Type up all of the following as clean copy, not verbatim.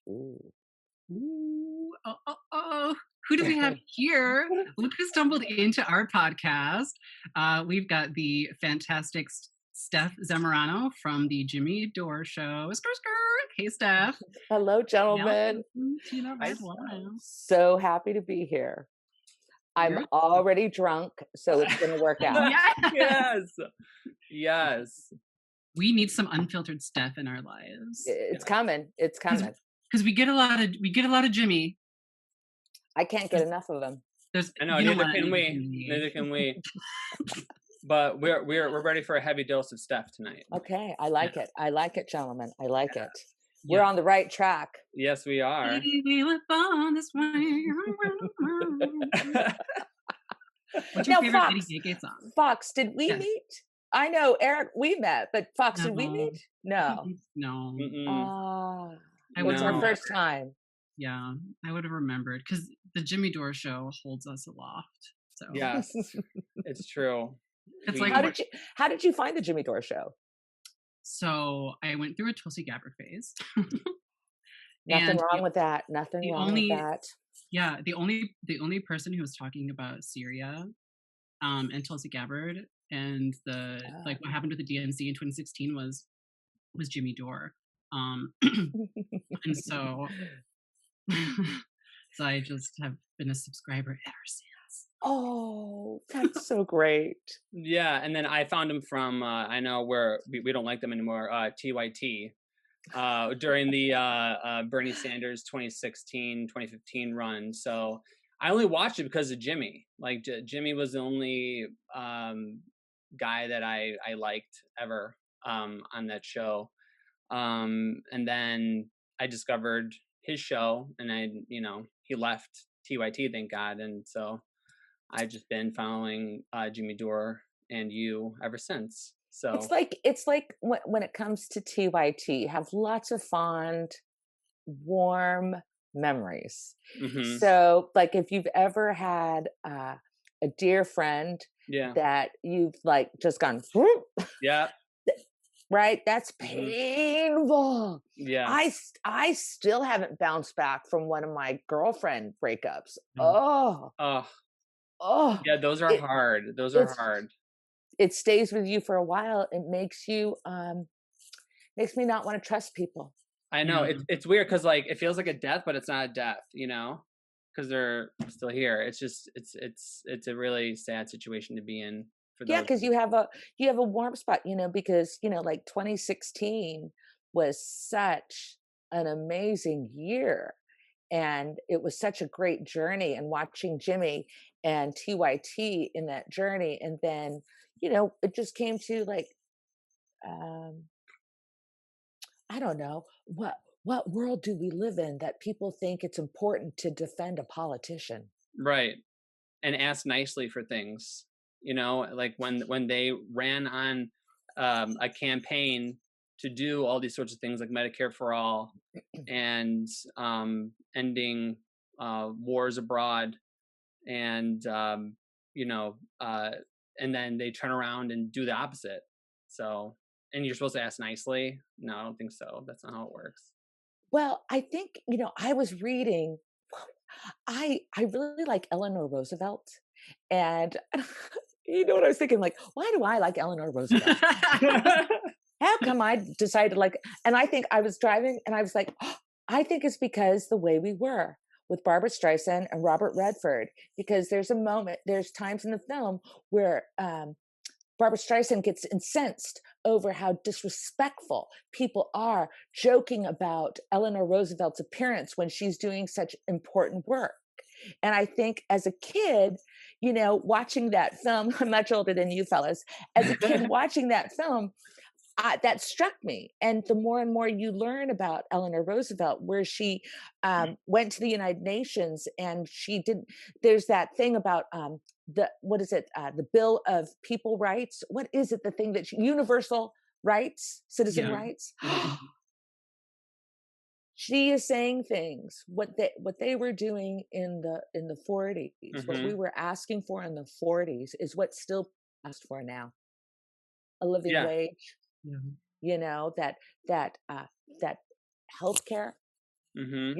Ooh. Ooh, oh. Who do we have here? Look who stumbled into our podcast. We've got the fantastic Stef Zamorano from the Jimmy Dore Show. Skr, skr. Hey, Steph. Hello, gentlemen. Welcome to the Hi, Red Steph. Wine. So happy to be here. I'm You're- already drunk, so it's going to work out. Yes. Yes. We need some unfiltered Steph in our lives. It's coming. It's coming. Because we get a lot of Jimmy. I can't get enough of them. I know, neither can we. Neither can we. But we're ready for a heavy dose of Steph tonight. Okay, I like it. I like it, gentlemen. I like it. We're on the right track. Yes, we are. We live on this way. What's your Now, favorite Fox, Eddie Gay song? Fox, did we Yes. meet? I know, Eric, we met, but Fox, did we No. meet? No. No. It's our first time. Yeah, I would have remembered because the Jimmy Dore Show holds us aloft. So Yes, it's true. It's like how did you find the Jimmy Dore Show? So I went through a Tulsi Gabbard phase. Nothing wrong with that. Nothing wrong with that. Yeah, the only person who was talking about Syria, and Tulsi Gabbard and the like what happened with the DNC in 2016 was Jimmy Dore. And so so I just have been a subscriber ever since. Oh, that's so great. Yeah, and then I found him from I know where we don't like them anymore, TYT. During the Bernie Sanders 2016-2015 run. So I only watched it because of Jimmy. Like Jimmy was the only guy that I liked ever on that show. And then I discovered his show, and he left TYT, thank God. And so I've just been following Jimmy Dore and you ever since. So it's like when it comes to TYT, have lots of fond, warm memories. Mm-hmm. So like if you've ever had a dear friend that you've like just gone, yeah, right? That's painful. Yeah. I still haven't bounced back from one of my girlfriend breakups. Yeah, those are hard. Those are hard. It stays with you for a while. It makes you makes me not want to trust people. I know. It's weird because like it feels like a death, but it's not a death, because they're still here. It's just it's a really sad situation to be in. Yeah, because you have a warm spot, because like 2016 was such an amazing year, and it was such a great journey. And watching Jimmy and TYT in that journey, and then it just came to like, I don't know what world do we live in that people think it's important to defend a politician, right? And ask nicely for things. Like when they ran on a campaign to do all these sorts of things like Medicare for all and ending wars abroad, and and then they turn around and do the opposite. So, and you're supposed to ask nicely. No, I don't think so. That's not how it works. Well, I think, I was reading, I really like Eleanor Roosevelt, and you know what I was thinking? Like, why do I like Eleanor Roosevelt? How come I decided and I think I was driving and I was like, I think it's because the way we were with Barbara Streisand and Robert Redford, because there's times in the film where Barbara Streisand gets incensed over how disrespectful people are joking about Eleanor Roosevelt's appearance when she's doing such important work. And I think as a kid, watching that film, I'm much older than you fellas, as a kid watching that film, that struck me. And the more and more you learn about Eleanor Roosevelt, where she went to the United Nations and there's that thing about the Bill of People Rights. What is it? The thing that universal rights, citizen rights. She is saying things, what they were doing in the 40s, what we were asking for in the 40s is what's still asked for now. A living wage, that healthcare, Mhm.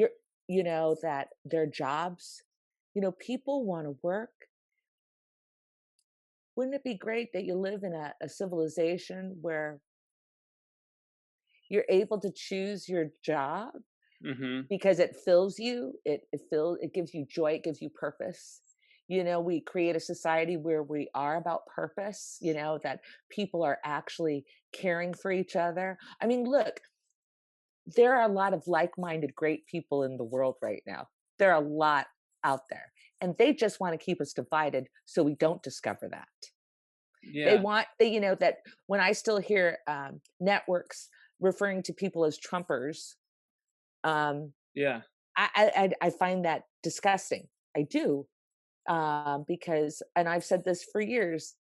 You're that their jobs, people wanna work. Wouldn't it be great that you live in a civilization where you're able to choose your job Mhm. because it fills you, it gives you joy, it gives you purpose. We create a society where we are about purpose, that people are actually caring for each other. I mean, look, there are a lot of like-minded great people in the world right now. There are a lot out there, and they just want to keep us divided so we don't discover that. They Yeah. want that when I still hear networks referring to people as Trumpers, um, Yeah. I find that disgusting. I do, because, and I've said this for years.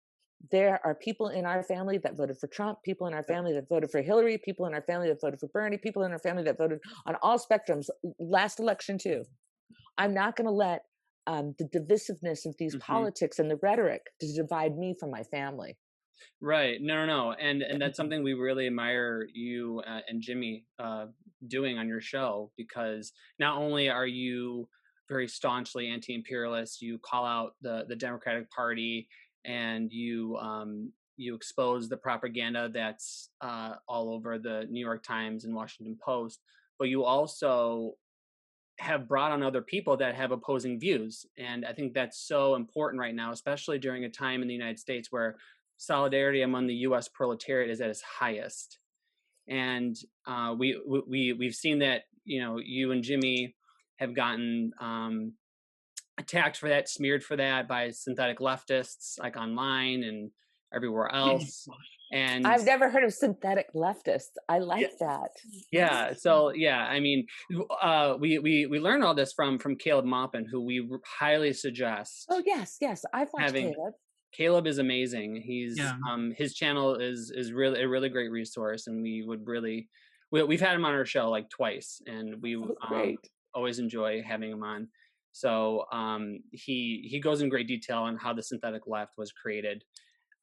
There are people in our family that voted for Trump, people in our Yep. family that voted for Hillary, people in our family that voted for Bernie, people in our family that voted on all spectrums. Last election too. I'm not going to let the divisiveness of these Mhm. politics and the rhetoric to divide me from my family. Right. No, no, no. And that's something we really admire you and Jimmy doing on your show, because not only are you very staunchly anti-imperialist, you call out the Democratic Party, and you expose the propaganda that's all over the New York Times and Washington Post, but you also have brought on other people that have opposing views. And I think that's so important right now, especially during a time in the United States where solidarity among the US proletariat is at its highest. And we've seen that, you and Jimmy have gotten attacked for that, smeared for that by synthetic leftists, like online and everywhere else. And I've never heard of synthetic leftists. I like that. yeah, so yeah, I mean, we learned all this from Caleb Maupin, who we highly Oh suggest yes, yes. I've watched having. Caleb. Caleb is amazing. He's Yeah. his channel is really a really great resource, and we would really we've had him on our show like twice, and we Oh, great. always enjoy having him on. So he goes in great detail on how the synthetic left was created.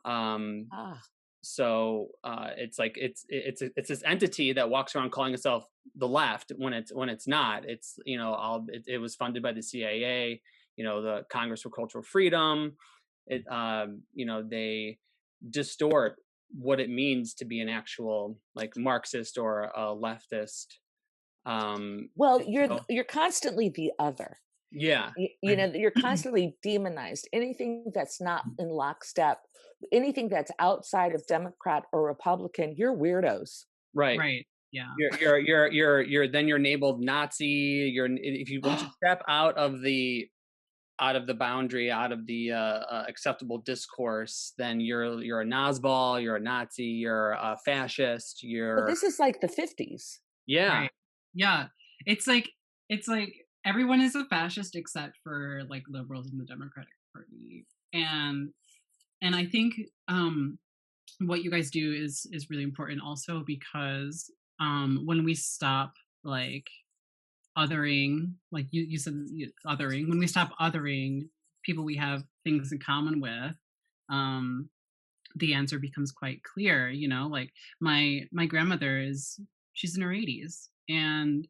Um, Ah, so it's like it's this entity that walks around calling itself the left when it's not. It's it was funded by the CIA, the Congress for Cultural Freedom. They distort what it means to be an actual like Marxist or a leftist. um well, so you're constantly the other. yeah. Right. You're constantly demonized. Anything that's not in lockstep, anything that's outside of Democrat or Republican, you're weirdos. Right. Right. Yeah. You're then you're enabled Nazi. You're if you once you step out of the boundary, out of the acceptable discourse, then you're a Nazball, you're a Nazi, you're a fascist, But you're this is like the 50s. yeah. Right. Yeah. It's like it's like everyone is a fascist except for like liberals in the Democratic Party. And I think what you guys do is really important also because when we stop like othering, like you said, othering, when we stop othering people we have things in common with, um the answer becomes quite clear. Like my grandmother is, she's in her 80s, and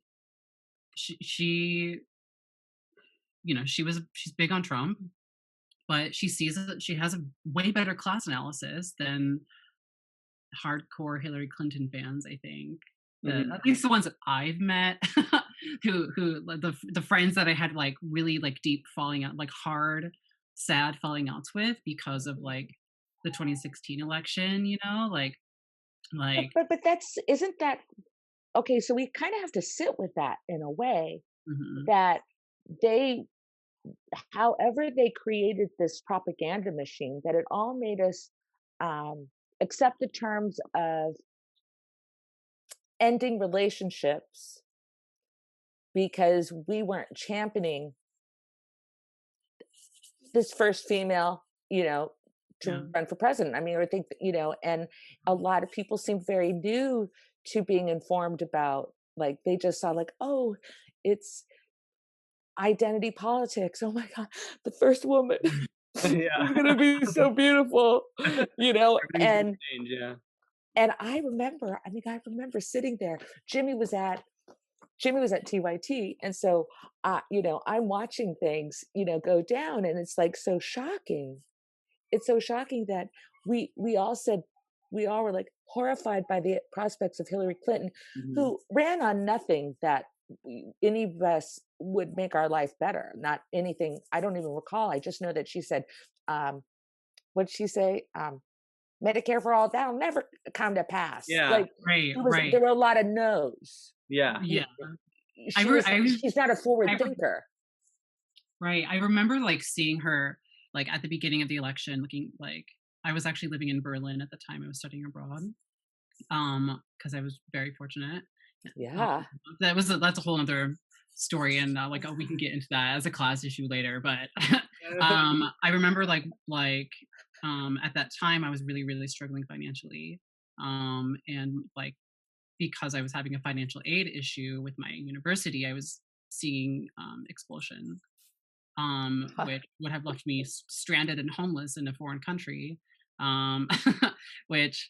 she she's big on Trump, but she sees that she has a way better class analysis than hardcore Hillary Clinton fans, I think. Mhm. At least the ones that I've met, who like, the friends that I had like really like deep falling out, like hard, sad falling outs with because of like the 2016 election. Like But that's isn't that okay? So we kind of have to sit with that in a way mhm, that they, however, they created this propaganda machine, that it all made us accept the terms of ending relationships because we weren't championing this first female, yeah, to run for president. I mean, I think, and a lot of people seem very new to being informed about, like, they just saw, like, oh, it's identity politics. Oh my God, the first woman Yeah. is going to be so beautiful, Everything's gonna and change, yeah. I remember, I mean, I remember sitting there. Jimmy was at Jimmy was at TYT, and so, I'm watching things, go down, and it's, like, so shocking. It's so shocking that we all were, like, horrified by the prospects of Hillary Clinton, Mhm. who ran on nothing that any of us would make our life better, not anything. I don't even recall. I just know that she said, um, what'd she say? Medicare for all, that'll never come to pass. Yeah, Like, Right, there right. were a lot of no's. yeah. Y- Yeah. I She re- was, I re- she's not a forward I re- thinker. right. I remember like seeing her like at the beginning of the election looking like I was actually living in Berlin at the time. I was studying abroad. Because I was very fortunate. Um, Yeah. that's a whole other story, and like we can get into that as a class issue later. But I remember at that time I was really really struggling financially, and like because I was having a financial aid issue with my university, I was seeing expulsion, which would have left me stranded and homeless in a foreign country, um, which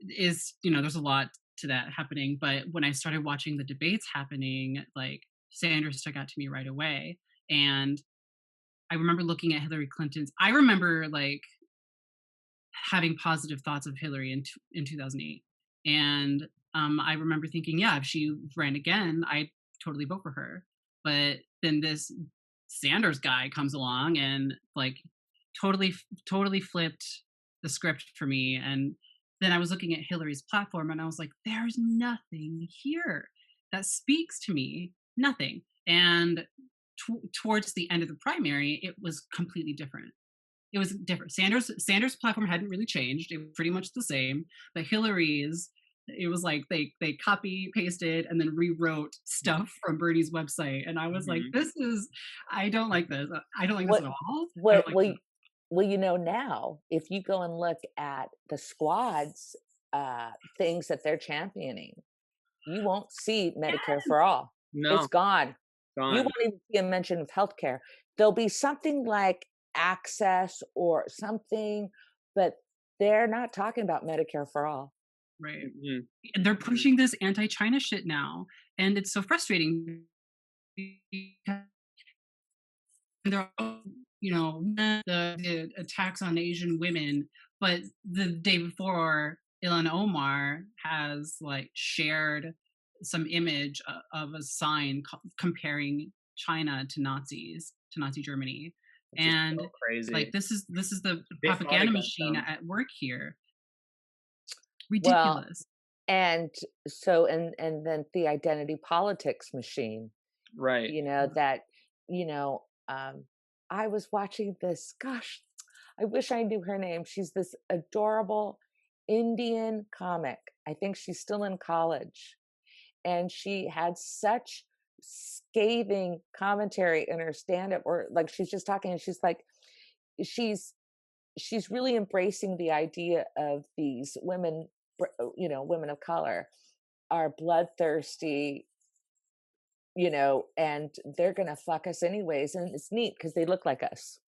is there's a lot to that happening. But when I started watching the debates happening, like Sanders stuck out to me right away, and I remember looking at Hillary Clinton's. I remember like having positive thoughts of Hillary in 2008, and I remember thinking, yeah, if she ran again, I'd totally vote for her. But then this Sanders guy comes along and like totally totally flipped the script for me. And then I was looking at Hillary's platform and I was like, there's nothing here that speaks to me, nothing. And towards the end of the primary, it was completely different. It was different. Sanders' platform hadn't really changed. It was pretty much the same. But Hillary's, it was like they copy pasted and then rewrote stuff from Bernie's website, and I was like, Mhm. "This is, I don't like this. I don't like this What at all. I don't what like well, this." now, if you go and look at the squads, things that they're championing, you won't see Medicare for all. It's No, gone. You gone. won't even see a mention of healthcare. There'll be something like access or something, but they're not talking about Medicare for all. Right. Mhm. And they're Mhm. pushing this anti-China shit now, and it's so frustrating because they're the attacks on Asian women, but the day before, Ilhan Omar has like shared some image of a sign comparing China to Nazi Germany, Which is and so crazy. like this is the They fought propaganda against machine them. at work here. Well, Ridiculous. and so and then the identity politics machine, Right. that, you know, um, I was watching this, gosh, I wish I knew her name. She's this adorable Indian comic. I think she's still in college. And she had such scathing commentary in her stand-up, or like she's just talking and she's like, she's she's really embracing the idea of these women, women of color are bloodthirsty, and they're gonna fuck us anyways. And it's neat because they look like us.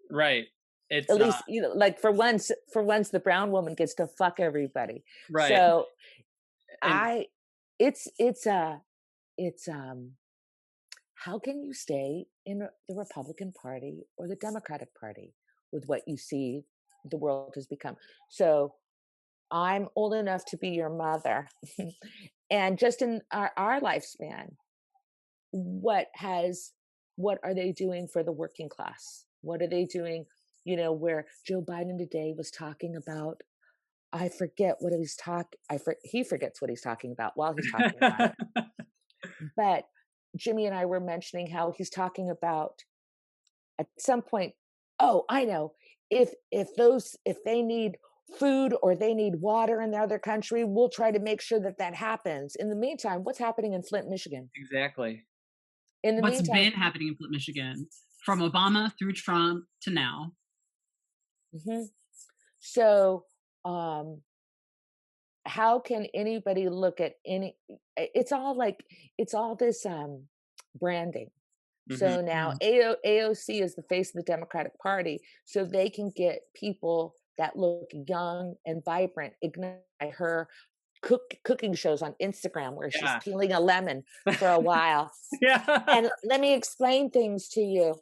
Right. It's At least, like for once the brown woman gets to fuck everybody. right. So And I it's how can you stay in the Republican Party or the Democratic Party with what you see the world has become? So I'm old enough to be your mother. And just in our lifespan, what has what are they doing for the working class? What are they doing, where Joe Biden today was talking about, I forget what he's he forgets what he's talking about while he's talking about it. But Jimmy and I were mentioning how he's talking about at some point, oh, I know, if they need food or they need water in the other country, we'll try to make sure that that happens. In the meantime, what's happening in Flint, Michigan? exactly. In the What's meantime, been happening in Flint, Michigan, from Obama through Trump to now. mhm. So, um, how can anybody look at it's all like, it's all this branding. Mhm. So now Yeah. AOC is the face of the Democratic Party, so they can get people that look young and vibrant, ignite by her cooking shows on Instagram where she's Yeah. peeling a lemon for a while. Yeah. And let me explain things to you.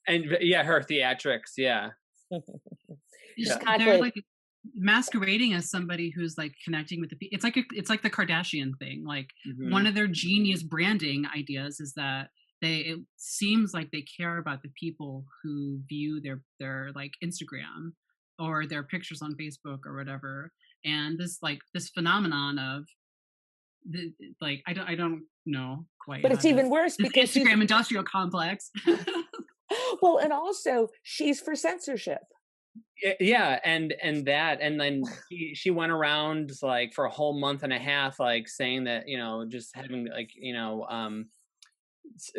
And yeah, her theatrics. Yeah. Yeah. They're Exactly. like masquerading as somebody who's like connecting with the people. It's like the Kardashian thing. Like one Hmm. of their genius branding ideas is that it seems like they care about the people who view their like Instagram or their pictures on Facebook or whatever. And this phenomenon of the, like I don't know quite But how it's to even worse this because she's Instagram industrial complex. well, and also she's for censorship. Yeah, and that, and then she went around like for a whole month and a half, like saying that, just having like,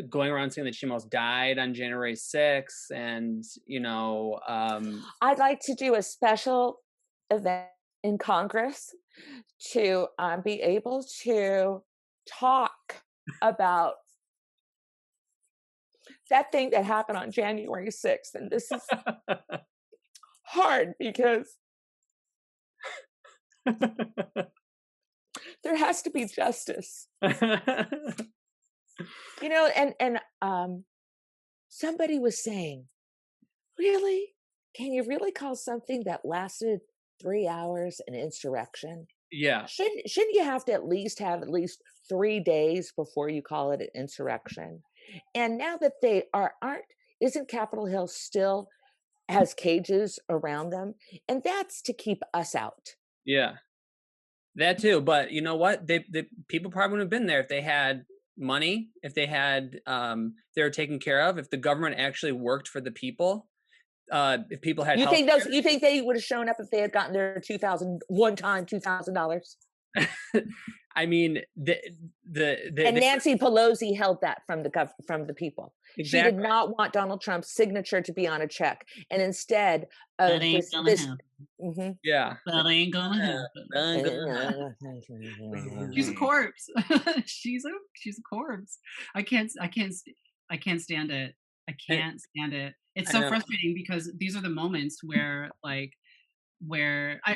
going around saying that she almost died on January 6th, and I'd like to do a special event in Congress to be able to talk about that thing that happened on January 6th. And this is hard because there has to be justice. And somebody was saying, really? Can you really call something that lasted 3 hours an insurrection? Yeah, Shouldn't you have to have at least 3 days before you call it an insurrection? And now that they aren't, isn't Capitol Hill still has cages around them? And that's to keep us out. yeah, that too. But you know what? The people probably wouldn't have been there if they had money, if they had, they were taken care of, if the government actually worked for the people, if people had health. You think they would have shown up if they had gotten their 2000 one time $2,000? I mean, And they Nancy Pelosi held that from the people. She did exactly. not want Donald Trump's signature to be on a check, and instead That of ain't gonna this. happen. Mhm. Yeah. That ain't gonna happen. She's a corpse. She's a corpse. I can't I can't I can't stand it. I And can't stand it. It's I so know. frustrating because these are the moments where I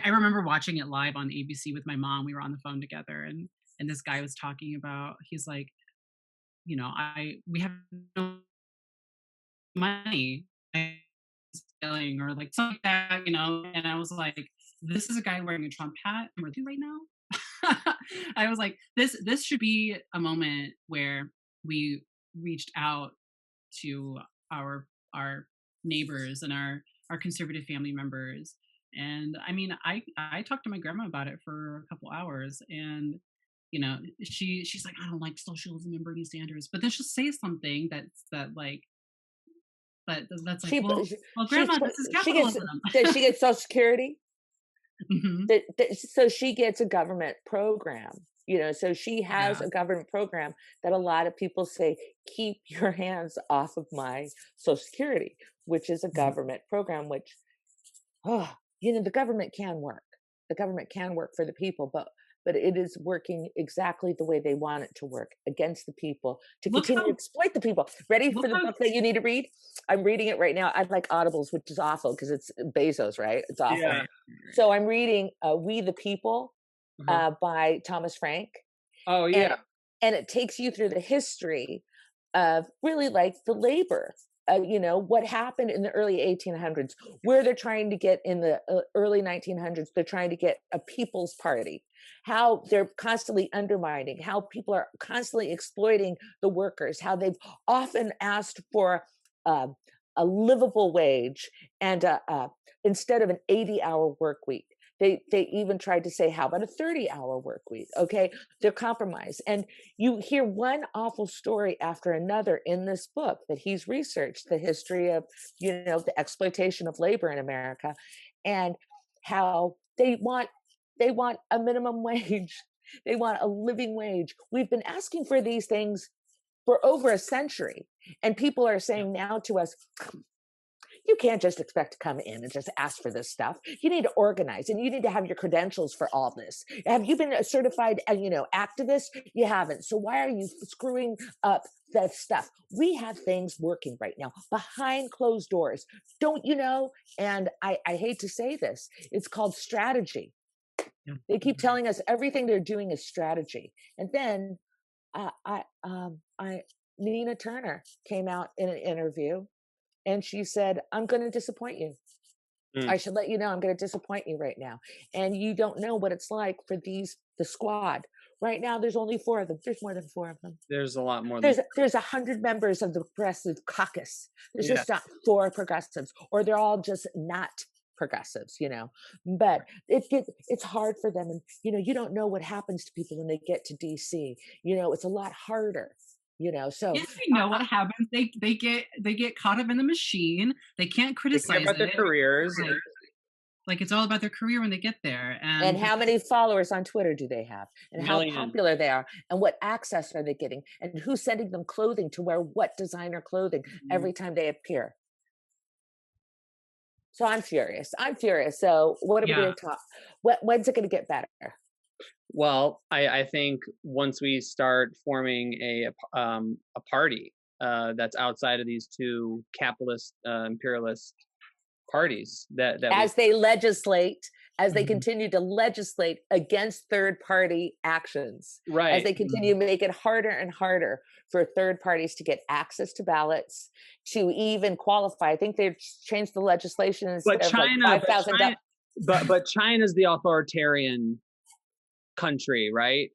remember watching it live on ABC with my mom. We were on the phone together, and this guy was talking about, he's like, I we have no money or like something like that, and I was like, this is a guy wearing a Trump hat and we're doing right now. I was like, this should be a moment where we reached out to our neighbors and our conservative family members. And I mean, I talked to my grandma about it for a couple hours, and she's like, I don't like socialism and Bernie Sanders, but then she'll say something that like, but that's like, She well, she's grandma, this is she gets capitalism. does she get Social Security? Hmm. So she gets a government program. So she has Yeah. a government program that a lot of people say, keep your hands off of my Social Security, which is a Mhm. government program, which, oh, the government can work. The government can work for the people, but it is working exactly the way they want it to work, against the people, to Look continue to how exploit the people. Ready look for the how book that you need to read? I'm reading it right now. I like Audibles, which is awful because it's Bezos, right? It's awful. Yeah. So I'm reading We the People Uh-huh. by Thomas Frank, Oh and yeah. it takes you through the history of really like the labor. What happened in the early 1800s, where they're trying to get in the early 1900s, they're trying to get a people's party, how they're constantly undermining, how people are constantly exploiting the workers, how they've often asked for uh, a livable wage and instead of an 80-hour work week. They even tried to say, how about a 30-hour work week? Okay, they're compromised. And you hear one awful story after another in this book that he's researched, the history of, the exploitation of labor in America, and how they want a minimum wage. They want a living wage. We've been asking for these things for over a century. And people are yeah. saying now to us, you can't just expect to come in and just ask for this stuff. You need to organize, and you need to have your credentials for all this. Have you been a certified, activist? You haven't. So why are you screwing up that stuff? We have things working right now behind closed doors. Don't you know? And I hate to say this, it's called strategy. They keep telling us everything they're doing is strategy. And then I Nina Turner came out in an interview and she said, "I'm going to disappoint you. Mm. I should let you know I'm going to disappoint you right now. And you don't know what it's like for the squad. Right now, there's only 4 of them. There's more than 4 of them. There's a lot more than There's 100 members of the progressive caucus. There's yeah. just not 4 progressives, or they're all just not progressives, But it's hard for them, and you don't know what happens to people when they get to DC. It's a lot harder. So Yes, we know what happens. They get caught up in the machine. They can't They care criticize about their it. careers. Like it's all about their career when they get there. and how many followers on Twitter do they have? And how Million. popular they are? And what access are they getting? And who's sending them clothing to wear what designer clothing every time they appear? So I'm furious. So what are we going to talk? When's it going to get better? Well, I think once we start forming a party that's outside of these 2 capitalist imperialist parties that as they legislate, as they Mhm. continue to legislate against third party actions, right. as they continue to make it harder and harder for third parties to get access to ballots, to even qualify. I think they've changed the legislation instead of like $5,000. But China's the authoritarian country, right?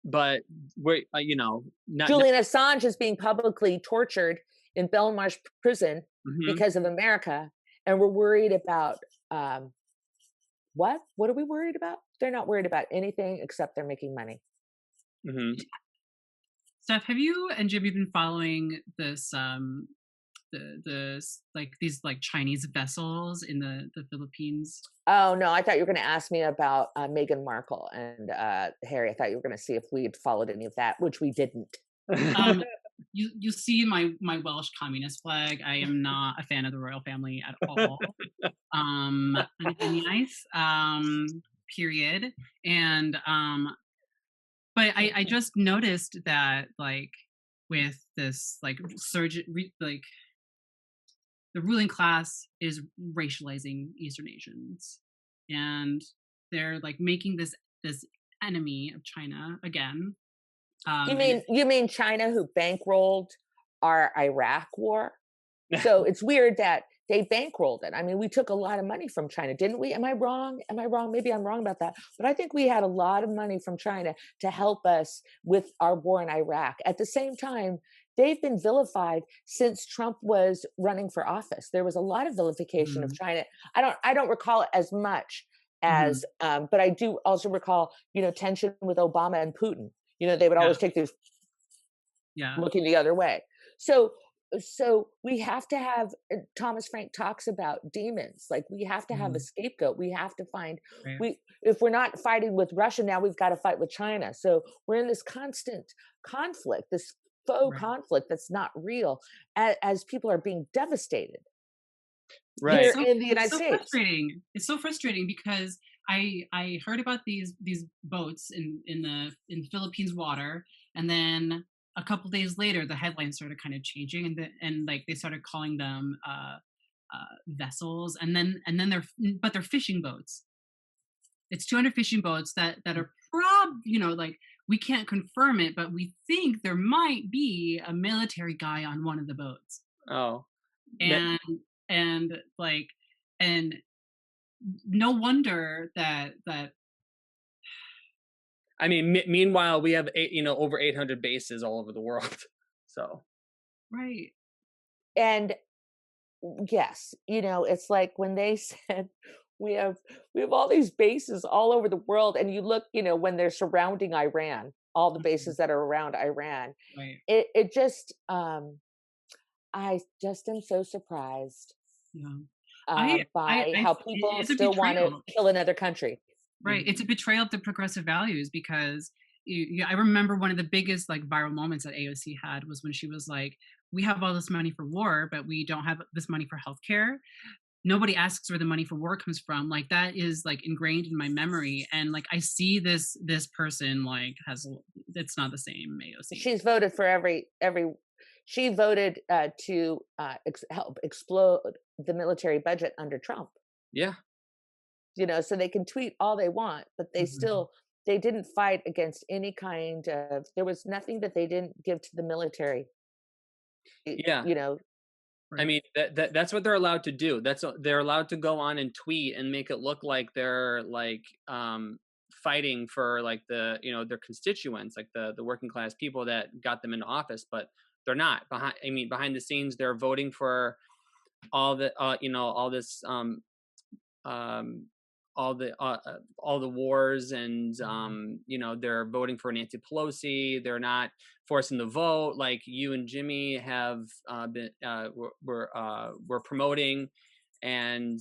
But we're Julian Assange is being publicly tortured in Belmarsh prison Mhm. because of America, and we're worried about what? What are we worried about? They're not worried about anything except they're making money. Mhm. Steph, have you and Jim been following this like these like Chinese vessels in the Philippines? Oh no, I thought you were going to ask me about Meghan Markle and Harry. I thought you were going to see if we had followed any of that, which we didn't. You see my Welsh communist flag. I am not a fan of the royal family at all. Nice. Period. And but I just noticed that like with this like like the ruling class is racializing Eastern Asians, and they're like making this enemy of China again. You mean China, who bankrolled our Iraq war? So it's weird that they bankrolled it. I mean, we took a lot of money from China, didn't we? Am I wrong? Maybe I'm wrong about that. But I think we had a lot of money from China to help us with our war in Iraq. At the same time, they've been vilified since Trump was running for office. There was a lot of vilification of China. I don't recall it as much as, but I do also recall, tension with Obama and Putin. They would always take this looking the other way. So we have to have, Thomas Frank talks about demons. Like we have to have a scapegoat. We have to find, if we're not fighting with Russia now, we've got to fight with China. So we're in this constant conflict, this faux conflict that's not real, as people are being devastated. Here in the United States. Frustrating. It's so frustrating because I heard about these boats in the Philippines water, and then a couple days later the headlines started kind of changing, and like they started calling them vessels, and then they're fishing boats. It's 200 fishing boats that are like we can't confirm it, but we think there might be a military guy on one of the boats. Oh, and no wonder that I mean, meanwhile, we have over 800 bases all over the world. So right. And yes, it's like when they said we have all these bases all over the world, and you look, when they're surrounding Iran, all the bases that are around Iran, right. It just I just am so surprised by how people still want to kill another country. Right. It's a betrayal of the progressive values because I remember one of the biggest like viral moments that AOC had was when she was like, we have all this money for war, but we don't have this money for healthcare. Nobody asks where the money for war comes from. Like that is like ingrained in my memory. And like, I see this person like it's not the same AOC. She's voted for she voted to help explode the military budget under Trump. Yeah. so they can tweet all they want, but Mhm. they didn't fight against any kind of, there was nothing that they didn't give to the military, y- Yeah. you know. I Right. mean, that's what they're allowed to do. They're allowed to go on and tweet and make it look like they're like fighting for like their constituents, like the working class people that got them into office, but they're not. Behind the scenes, they're voting for all the all this um, all the wars, and they're voting for Nancy Pelosi. They're not forcing the vote like you and Jimmy have been were promoting, and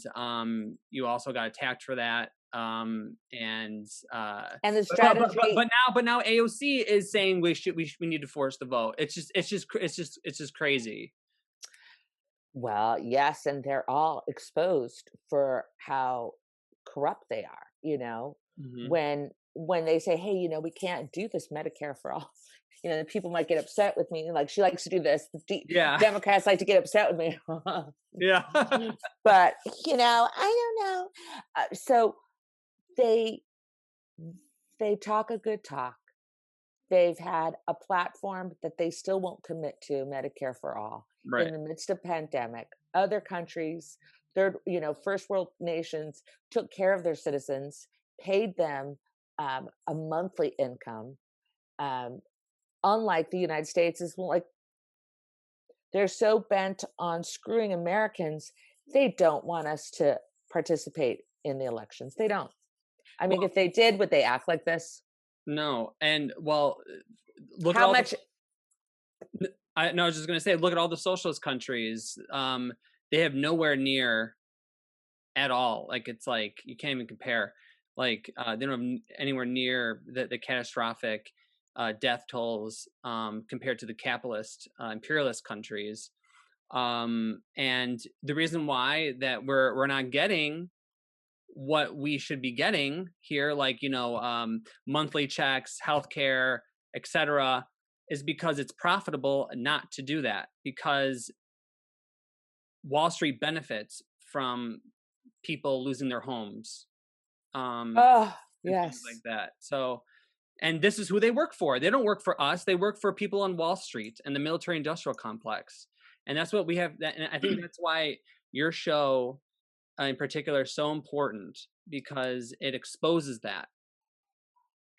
you also got attacked for that. And And the but strategy, now AOC is saying we need to force the vote. It's just crazy. well, yes, and they're all exposed for how corrupt they are, Hmm. when they say, hey, we can't do this Medicare for all. The people might get upset with me, like she likes to do this. Yeah. Democrats like to get upset with me. Yeah. But I don't know. So they they talk a good talk. They've had a platform that they still won't commit to Medicare for all in Right. the midst of pandemic. Other countries, first world nations took care of their citizens, paid them a monthly income. Um, Unlike the United States, is like they're so bent on screwing Americans, they don't want us to participate in the elections. They don't. I mean, Well, if they did, would they act like this? no, and well, look at How all the. much? No, I was just gonna say, look at all the socialist countries. They have nowhere near at all. Like it's like you can't even compare. Like they don't have anywhere near the catastrophic death tolls compared to the capitalist imperialist countries. And the reason why that we're not getting what we should be getting here, like monthly checks, healthcare, etc., is because it's profitable not to do that, because Wall Street benefits from people losing their homes, um, Oh, and things like yes. that. So, and this is who they work for. They don't work for us. They work for people on Wall Street and the military-industrial complex, and that's what we have. And I think that's why your show, in particular, is so important, because it exposes that,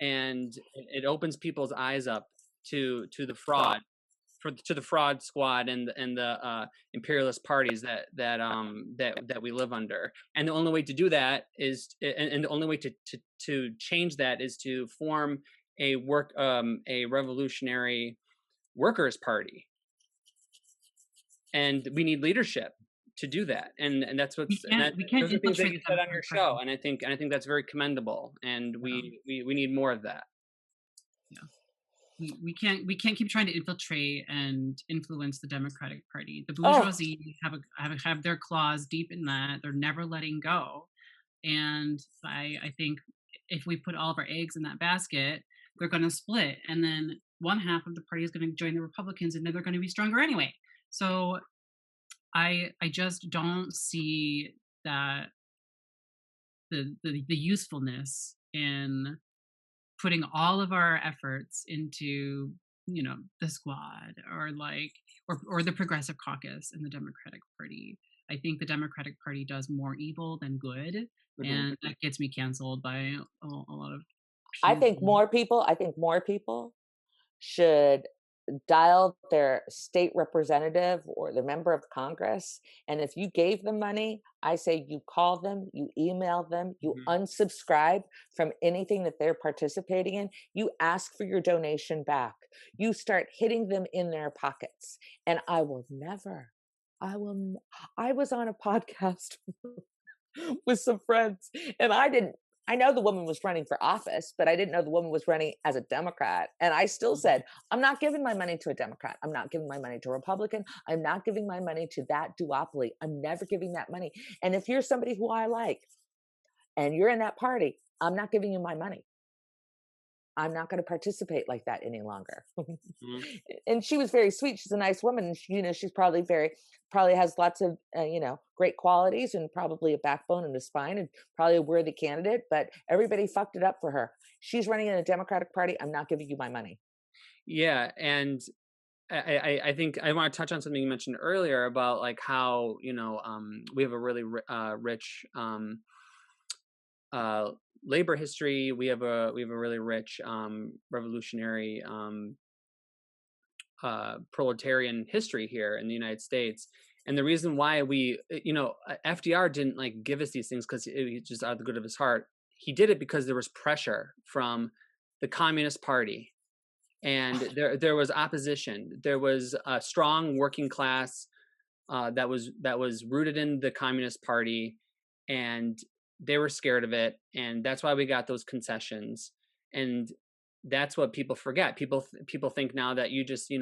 and it opens people's eyes up to the fraud, to the fraud squad and the imperialist parties that we live under. And the only way to do that is, and the only way to change that is to form a revolutionary workers party, and we need leadership to do that. And that's We what's and can't that we can't those are things that infiltrate you the said on your Democratic show, Party. and I think that's very commendable, and Yeah, we need more of that. yeah. We can't keep trying to infiltrate and influence the Democratic Party. The Oh, bourgeoisie have their claws deep in that. They're never letting go. And I think if we put all of our eggs in that basket, they're going to split, and then one half of the party is going to join the Republicans, and then they're going to be stronger anyway. So I just don't see that the usefulness in putting all of our efforts into the squad, or like or the progressive caucus in the Democratic Party. I think the Democratic Party does more evil than good, Hmm. and that gets me canceled by a lot of I think people. more people should dial their state representative or the member of Congress. And if you gave them money, I say you call them, you email them, you Hmm. unsubscribe from anything that they're participating in, you ask for your donation back, you start hitting them in their pockets. And I will never, I will, I was on a podcast with some friends. And I know the woman was running for office, but I didn't know the woman was running as a Democrat. And I still said, I'm not giving my money to a Democrat. I'm not giving my money to a Republican. I'm not giving my money to that duopoly. I'm never giving that money. And if you're somebody who I like and you're in that party, I'm not giving you my money. I'm not going to participate like that any longer. Hmm. And she was very sweet. She's a nice woman. And she's probably very, probably has lots of, great qualities and probably a backbone and a spine and probably a worthy candidate, but everybody fucked it up for her. She's running in a Democratic Party. I'm not giving you my money. Yeah, and I think I want to touch on something you mentioned earlier about like how we have a really rich uh, labor history. We have a really rich revolutionary proletarian history here in the United States. And the reason why FDR didn't like give us these things because he just out of the good of his heart. He did it because there was pressure from the Communist Party, and there was opposition. There was a strong working class that was rooted in the Communist Party, and they were scared of it, and that's why we got those concessions. And that's what people forget. People think now that you just we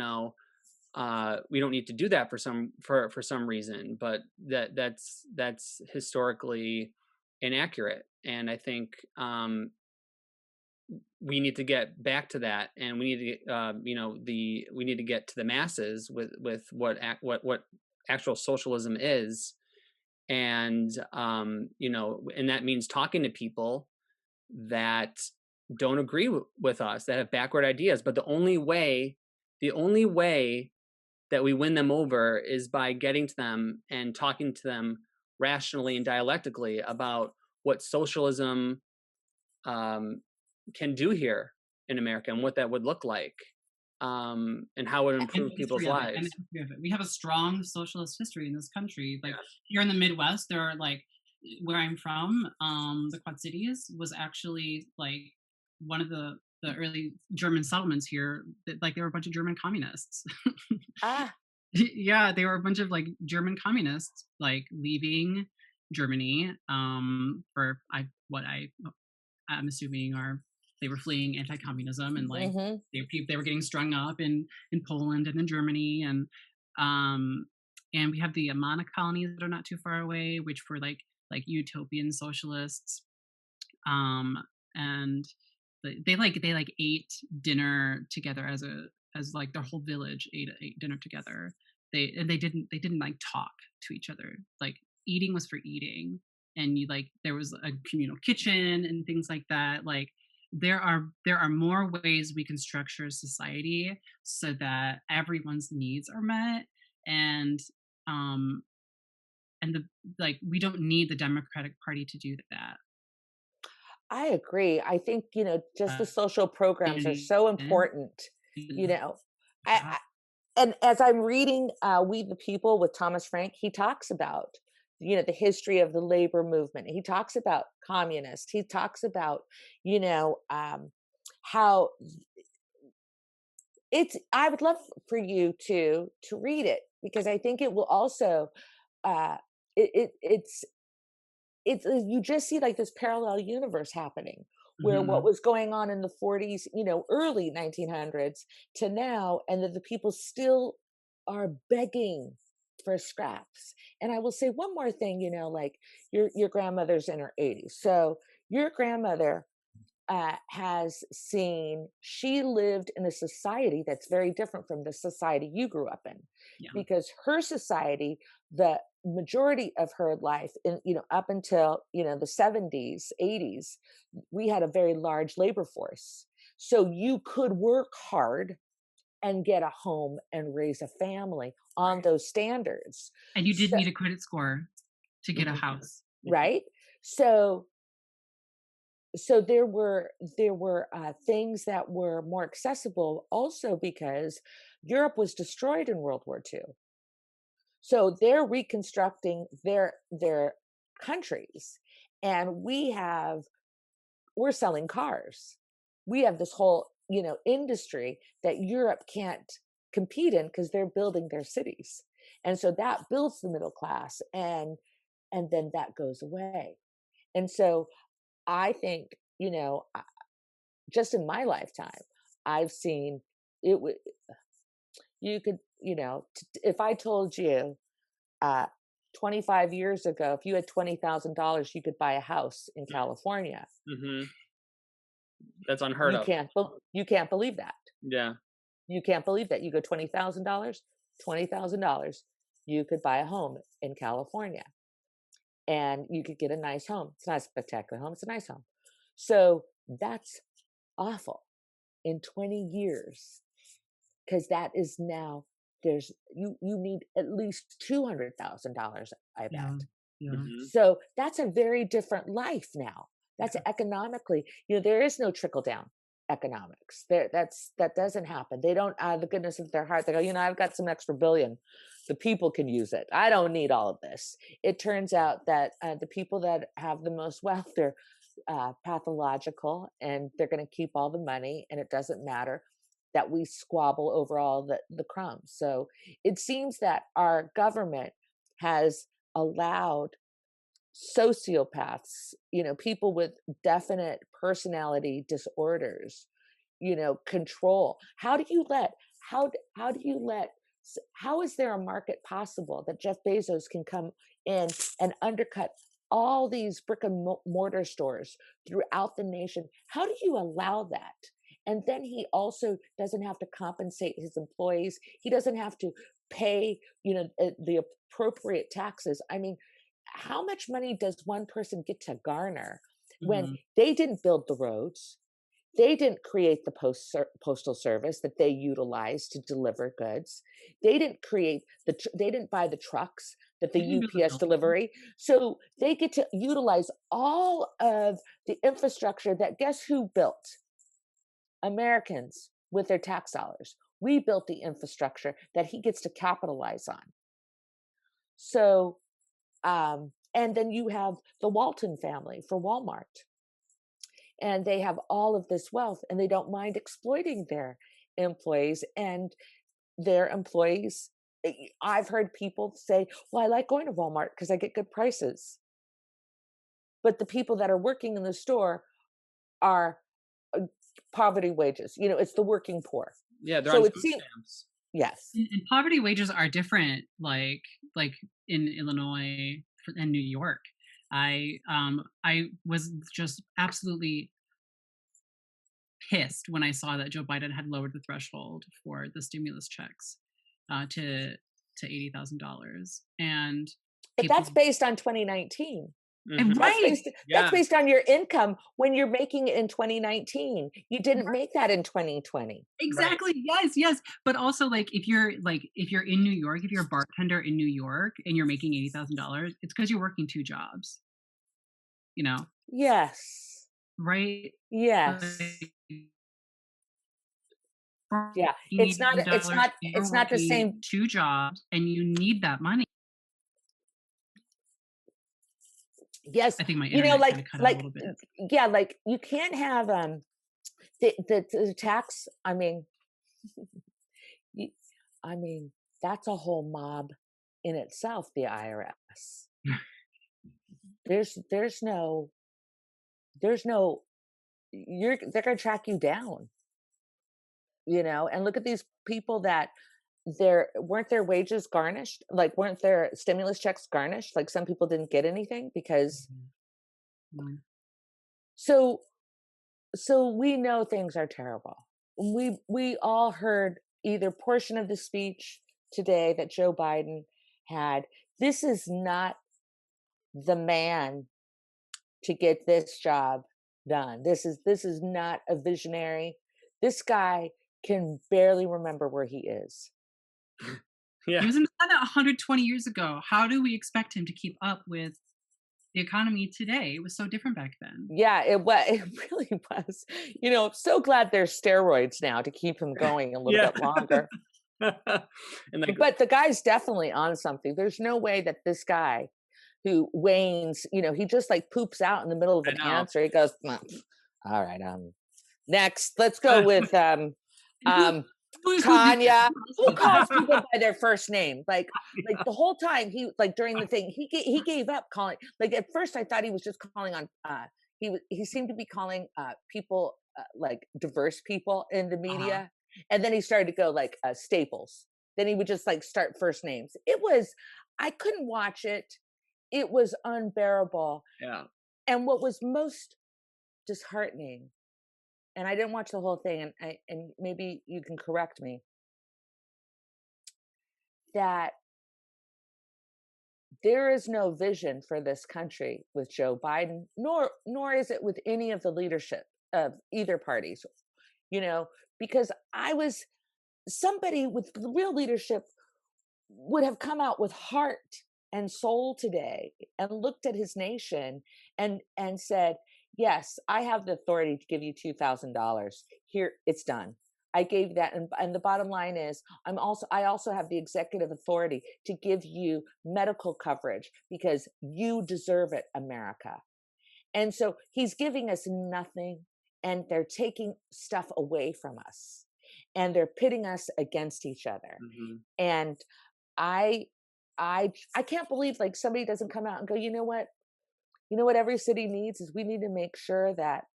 don't need to do that for some reason, but that's historically inaccurate. And I think we need to get back to that, and we need to get, we need to get to the masses with what actual socialism is. And and that means talking to people that don't agree with us, that have backward ideas. But the only way that we win them over is by getting to them and talking to them rationally and dialectically about what socialism can do here in America and what that would look like, and how it would improve people's lives. We have a strong socialist history in this country. Like Yeah. here in the Midwest, there are like where I'm from, the Quad Cities was actually like one of the early German settlements here. Like there were a bunch of German communists. Ah, Yeah, they were a bunch of like German communists like leaving Germany for I'm assuming are they were fleeing anti-communism, and like mm-hmm. they were getting strung up in Poland and in Germany, and we have the Amana colonies that are not too far away, which were like utopian socialists, and they ate dinner together as like their whole village ate dinner together. They didn't like talk to each other. Like eating was for eating, and there was a communal kitchen and things like that. Like there are more ways we can structure society so that everyone's needs are met, and um we don't need the Democratic Party to do that. I agree. I think, just the Uh, social programs are so and- important. You know, I and as I'm reading We the People with Thomas Frank, he talks about, the history of the labor movement. He talks about communists. He talks about, how I would love for you to read it because I think it will also, uh, you just see like this parallel universe happening where what Mhm. was going on in the 40s, early 1900s to now, and that the people still are begging for scraps. And I will say one more thing, like your grandmother's in her 80s. So your grandmother has seen, she lived in a society that's very different from the society you grew up in, Yeah. because her society, the majority of her life in, up until, the 70s, 80s, we had a very large labor force. So you could work hard and get a home and raise a family on Right. those standards. And you did So, need a credit score to get a Mhm. house. right? So there were things that were more accessible also because Europe was destroyed in World War II. So they're reconstructing their countries, and we're selling cars. We have this whole, industry that Europe can't compete in because they're building their cities. And so that builds the middle class, and then that goes away. And so I think, just in my lifetime, I've seen it. You could, if I told you, uh, 25 years ago, if you had $20,000, you could buy a house in California. Mhm. That's unheard of. You can't believe that. Yeah. You can't believe that. You go $20,000, $20,000. you could buy a home in California and you could get a nice home. It's not a spectacular home, it's a nice home. So that's awful in 20 years, because that is now, there's you need at least $200,000, I bet. Yeah. Yeah. Mhm. So that's a very different life now. That's economically, there is no trickle down economics. That doesn't happen. They don't, out of the goodness of their heart, they go, I've got some extra billion. The people can use it. I don't need all of this. It turns out that the people that have the most wealth, they're pathological, and they're going to keep all the money, and it doesn't matter that we squabble over all the crumbs. So it seems that our government has allowed sociopaths, people with definite personality disorders, control. How do you let, how is there a market possible that Jeff Bezos can come in and undercut all these brick and mortar stores throughout the nation? How do you allow that? And then he also doesn't have to compensate his employees. He doesn't have to pay, the appropriate taxes. I mean, how much money does one person get to garner when Mhm. they didn't build the roads? They didn't create the postal service that they utilize to deliver goods. They didn't create they didn't buy the trucks that the They didn't build the UPS building. delivery. So they get to utilize all of the infrastructure that, guess who built? Americans, with their tax dollars. We built the infrastructure that he gets to capitalize on. So, and then you have the Walton family for Walmart, and they have all of this wealth, and they don't mind exploiting their employees. And their employees, I've heard people say, well, I like going to Walmart because I get good prices. But the people that are working in the store are poverty wages. It's the working poor. Yeah, they're on So it food seems, stamps. yes. And poverty wages are different, like in Illinois and New York. I was just absolutely pissed when I saw that Joe Biden had lowered the threshold for the stimulus checks to $80,000, and But people that's based on 2019. and Mhm. That's right. based that's Yeah. based on your income when you're making it in 2019. You didn't make that in 2020. Right. Exactly. Yes, yes. But also, if you're in New York, if you're a bartender in New York and you're making $80,000, it's because you're working two jobs. You know, Yes. right? Yes. Like, Yeah. working It's not it's $80,000, not you're it's not the working same. two jobs, and you need that money. Yes. I think my internet kind of cut out a little bit. Yeah, like you can't have the tax, I mean, you, I mean, that's a whole mob in itself, the IRS. There's there's no they're going to track you down, and look at these people that weren't their wages garnished, like weren't their stimulus checks garnished, like some people didn't get anything because, Mhm. Mm. so we know things are terrible. We all heard either portion of the speech today that Joe Biden had. This is not the man to get this job done. This is not a visionary. This guy can barely remember where he is. He Yeah. was in the Senate 120 years ago. How do we expect him to keep up with the economy today? It was so different back then. Yeah, it was. It really was. I'm so glad there's steroids now to keep him going a little Yeah. bit longer. And like, But the guy's definitely on something. There's no way that this guy who wanes, he just like poops out in the middle of I an know. answer. He goes, "Well, all right, next, let's go with Who um who did Tanya." Who calls that? people by their first name? Like Yeah. the whole time he, like during the thing, he gave up calling. Like at first I thought he was just calling on he seemed to be calling people like diverse people in the Uh-huh. media. And then he started to go like Staples. Then he would just like start first names. I couldn't watch it. It was unbearable. Yeah. And what was most disheartening, and I didn't watch the whole thing, and maybe you can correct me, that there is no vision for this country with Joe Biden, nor is it with any of the leadership of either parties, you know, because I was somebody with real leadership would have come out with heart and soul today and looked at his nation and said, yes, I have the authority to give you $2,000. Here, it's done. I gave that, and the bottom line is, I also have the executive authority to give you medical coverage because you deserve it, America. And so he's giving us nothing, and they're taking stuff away from us, and they're pitting us against each other. Mhm. And I I can't believe like somebody doesn't come out and go, you know what? You know what every city needs is we need to make sure that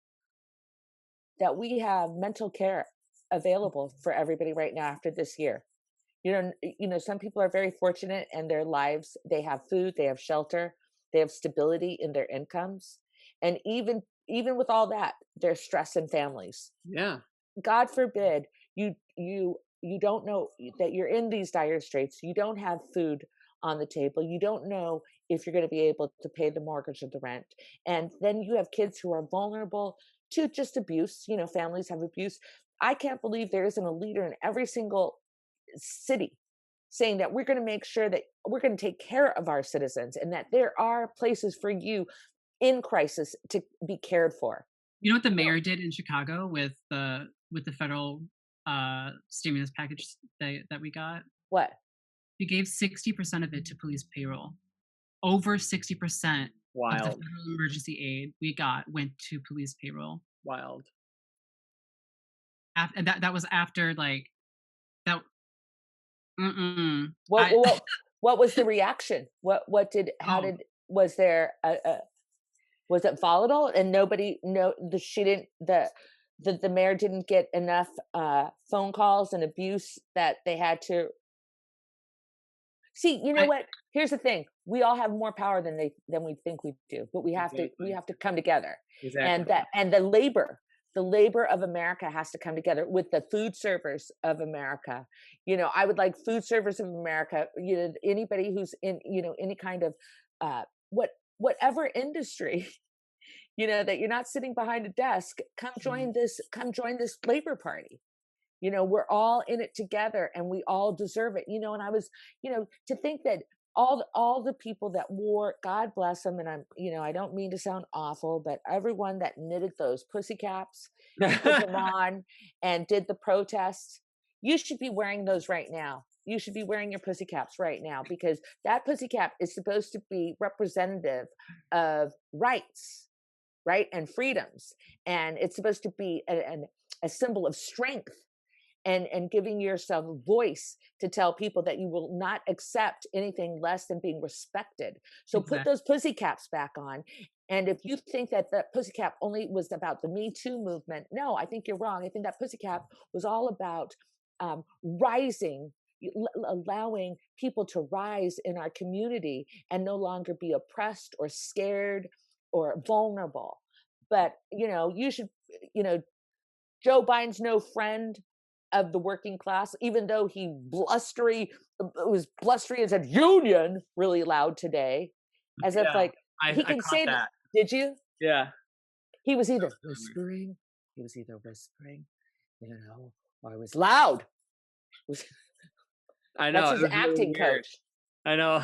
we have mental care available for everybody right now after this year. Some people are very fortunate in their lives. They have food, they have shelter, they have stability in their incomes. And even with all that, there's stress in families. Yeah. God forbid you don't know that you're in these dire straits. You don't have food on the table. You don't know if you're going to be able to pay the mortgage or the rent. And then you have kids who are vulnerable to just abuse. Families have abuse. I can't believe there isn't a leader in every single city saying that we're going to make sure that we're going to take care of our citizens and that there are places for you in crisis to be cared for. You know what the mayor did in Chicago with the federal stimulus package that we got? What? He gave 60% of it to police payroll. Over 60% of the Wild. federal emergency aid we got went to police payroll. Wild. And that was after like that. What was the reaction? Was there was it volatile and the mayor didn't get enough phone calls and abuse that they had to see? What? Here's the thing: we all have more power than we think we do, but we have to come together. Exactly. And the labor of America has to come together with the food servers of America. I would like food servers of America. Anybody who's in any kind of whatever industry. That you're not sitting behind a desk. Come join this labor party. We're all in it together and we all deserve it. And I was, to think that all the people that wore, God bless them, and I don't mean to sound awful, but everyone that knitted those pussy caps, put them on and did the protests, you should be wearing those right now. You should be wearing your pussy caps right now, because that pussy cap is supposed to be representative of rights, right, and freedoms, and it's supposed to be a symbol of strength and giving yourself a voice to tell people that you will not accept anything less than being respected. So Exactly. Put those pussy caps back on. And if you think that the pussy cap only was about the Me Too movement, no, I think you're wrong. I think that pussy cap was all about rising, allowing people to rise in our community and no longer be oppressed or scared or vulnerable. But you should, Joe Biden's no friend of the working class, even though he was blustery and said union really loud today, as if like he can say that. Did you? Yeah. He was either whispering, or it was loud. I know. That's his acting coach. I know.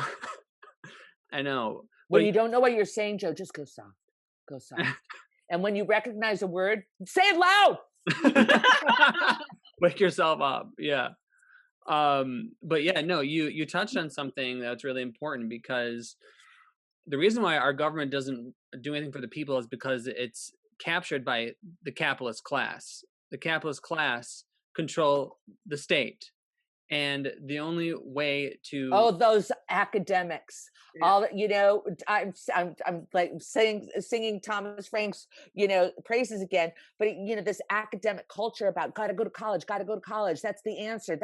I know. When you don't know what you're saying, Joe, just go soft. Go soft. And when you recognize a word, say it loud. Wake yourself up. Yeah. But yeah, no, you touched on something that's really important, because the reason why our government doesn't do anything for the people is because it's captured by the capitalist class. The capitalist class control the state. And the only way to those academics, all I'm like singing Thomas Frank's praises again, but this academic culture about gotta go to college, that's the answer,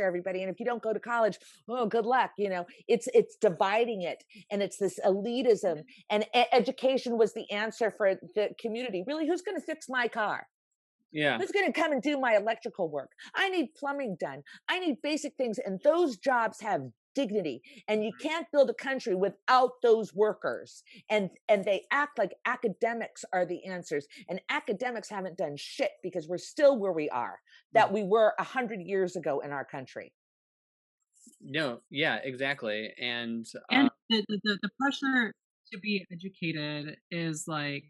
everybody, and if you don't go to college, oh, good luck. It's dividing it, and it's this elitism, and education was the answer for the community. Really, who's going to fix my car? Yeah. Who's going to come and do my electrical work? I need plumbing done. I need basic things. And those jobs have dignity. And you can't build a country without those workers. And they act like academics are the answers. And academics haven't done shit because we're still where we are, that we were 100 years ago in our country. No, yeah, exactly. And the pressure to be educated is like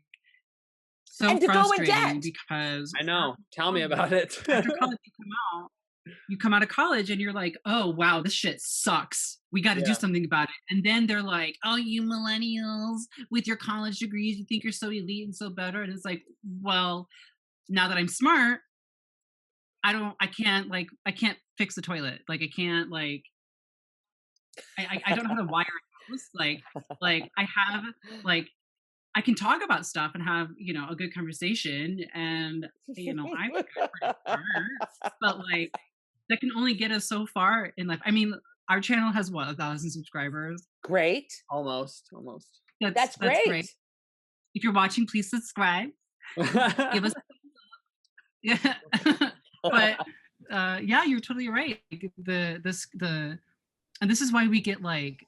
so And to go in frustrating debt. because I know. Tell me about it. after college you come out of college and you're like, oh wow, this shit sucks. We got to do Yeah. something about it. And then they're like, oh, you millennials with your college degrees, you think you're so elite and so better. And it's like, well, now that I'm smart, I can't fix the toilet. Like I can't like I don't know how to wire a house. Like I have like I can talk about stuff and have, a good conversation and I'm pretty smart, but like that can only get us so far in life. I mean, our channel has what, 1,000 subscribers? Great. Almost. That's That's great. great. If you're watching, please subscribe. Give us yeah. But yeah, you're totally right. And this is why we get like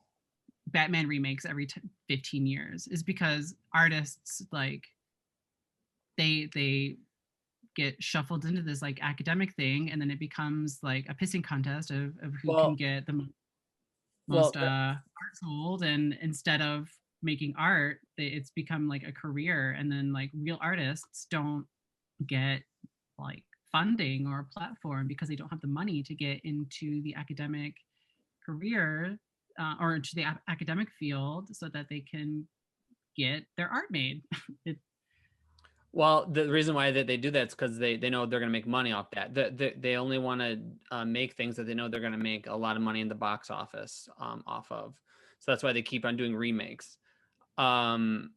Batman remakes every 15 years is because artists like they get shuffled into this like academic thing, and then it becomes like a pissing contest of who can get the most art sold, and instead of making art, it's become like a career, and then like real artists don't get like funding or a platform because they don't have the money to get into the academic career or into the academic field so that they can get their art made. Well, the reason why they do that is because they know they're going to make money off that. They only want to make things that they know they're going to make a lot of money in the box office off of. So that's why they keep on doing remakes. But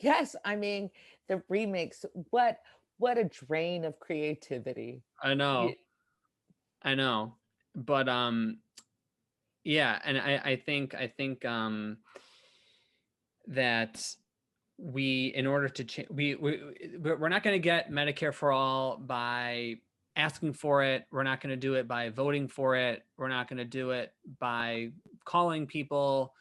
yes. I mean, the remakes. What a drain of creativity. I know, but yeah, and I think that in order to change, we're not going to get Medicare for all by asking for it. We're not going to do it by voting for it. We're not going to do it by calling people.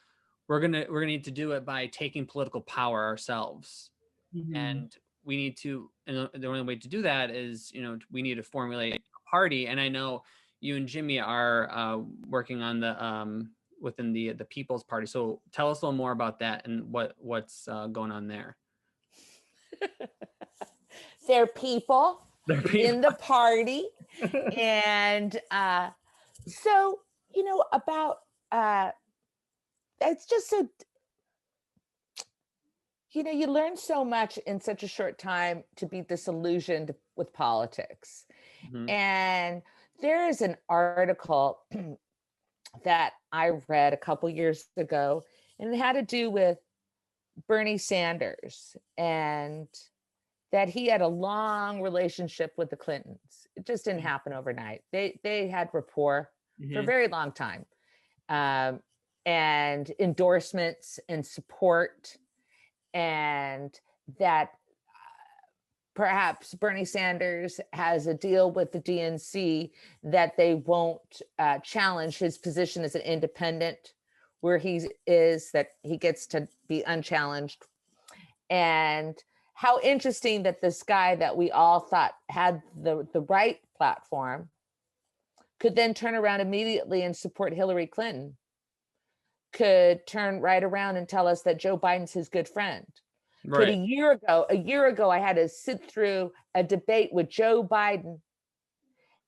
We're gonna need to do it by taking political power ourselves. Mm-hmm. And we need to, and the only way to do that is, we need to formulate a party. And I know you and Jimmy are working on the within the People's Party. So tell us a little more about that and what's going on there. They're people in the party. And so, about it's just so, you learn so much in such a short time to be disillusioned with politics. Mm-hmm. And there is an article that I read a couple years ago, and it had to do with Bernie Sanders and that he had a long relationship with the Clintons. It just didn't happen overnight. They had rapport for a very long time, and endorsements and support, and that perhaps Bernie Sanders has a deal with the DNC that they won't challenge his position as an independent, where he is, that he gets to be unchallenged. And how interesting that this guy that we all thought had the right platform could then turn around immediately and support Hillary Clinton, could turn right around and tell us that Joe Biden's his good friend. Right. Could a year ago, I had to sit through a debate with Joe Biden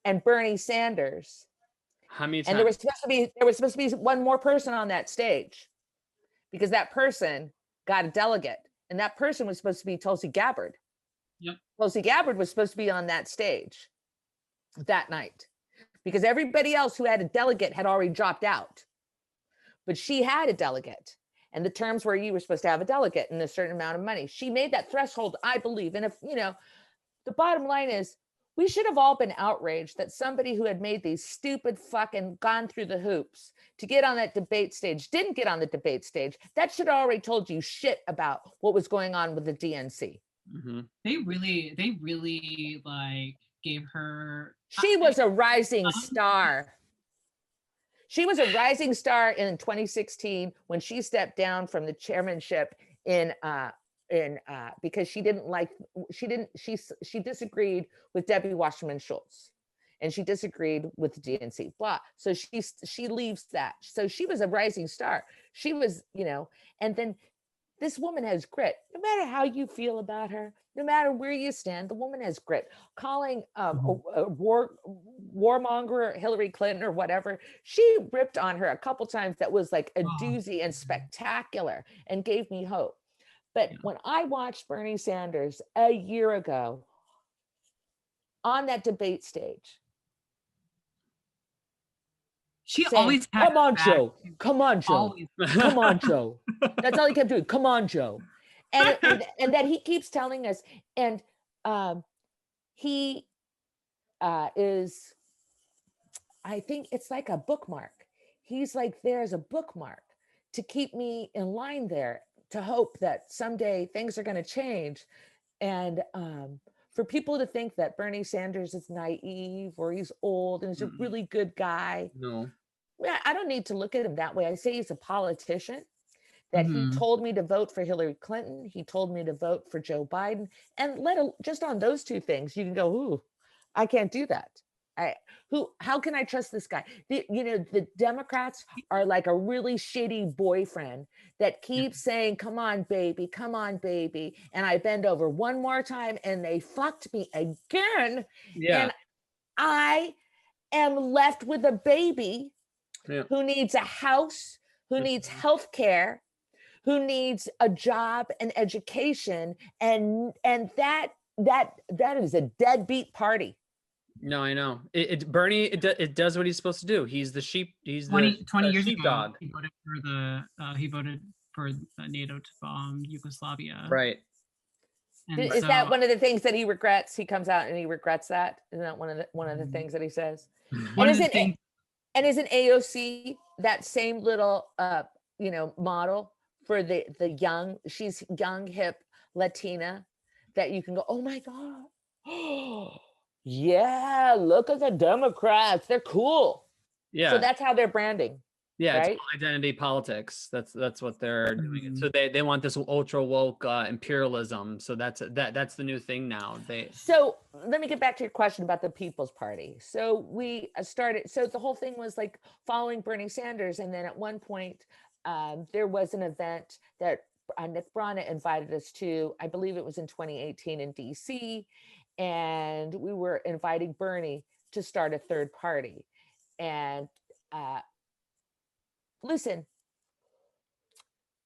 and Bernie Sanders. How many times? And there was supposed to be one more person on that stage, because that person got a delegate, and that person was supposed to be Tulsi Gabbard. Yep. Tulsi Gabbard was supposed to be on that stage that night, because everybody else who had a delegate had already dropped out. But she had a delegate, and the terms were you were supposed to have a delegate and a certain amount of money. She made that threshold, I believe. And if, the bottom line is, we should have all been outraged that somebody who had made these stupid fucking gone through the hoops to get on that debate stage didn't get on the debate stage. That should have already told you shit about what was going on with the DNC. They really like gave her. She was a rising star. She was a rising star in 2016 when she stepped down from the chairmanship in because she disagreed with Debbie Wasserman Schultz, and she disagreed with the DNC. Blah. So she leaves that. So she was a rising star. She was, and then this woman has grit. No matter how you feel about her, no matter where you stand, the woman has grit. Calling a warmonger Hillary Clinton or whatever, she ripped on her a couple times. That was like a doozy and spectacular, and gave me hope. But when I watched Bernie Sanders a year ago on that debate stage, she saying, always had "Come on, Joe. Come on, Joe. Come on, Joe." That's all he kept doing. "Come on, Joe." And that he keeps telling us, and he is, I think it's like a bookmark. He's like, there's a bookmark to keep me in line there, to hope that someday things are going to change. And for people to think that Bernie Sanders is naive or he's old and he's a really good guy. No. Yeah, I don't need to look at him that way. I say he's a politician, that he told me to vote for Hillary Clinton. He told me to vote for Joe Biden. And just on those two things, you can go, ooh, I can't do that. How can I trust this guy? The Democrats are like a really shitty boyfriend that keeps saying, "Come on, baby, come on, baby." And I bend over one more time and they fucked me again. Yeah. And I am left with a baby who needs a house, who needs health care, who needs a job and education. And that is a deadbeat party. No, I know. Bernie, it does what he's supposed to do. He's the sheep. He's 20 years sheepdog. ago, he voted for NATO to bomb Yugoslavia. Right. And is that one of the things that he regrets? He comes out and he regrets that. Isn't that one of the things that he says? And isn't AOC that same little model for the young? She's young, hip Latina that you can go, oh my God. Oh, yeah, look at the Democrats. They're cool. Yeah. So that's how they're branding. Yeah, right? It's identity politics. That's what they're doing. So they want this ultra woke imperialism. So that's the new thing now. So let me get back to your question about the People's Party. So we started. So the whole thing was like following Bernie Sanders, and then at one point there was an event that Nick Brana invited us to. I believe it was in 2018 in DC, and we were inviting Bernie to start a third party. And listen,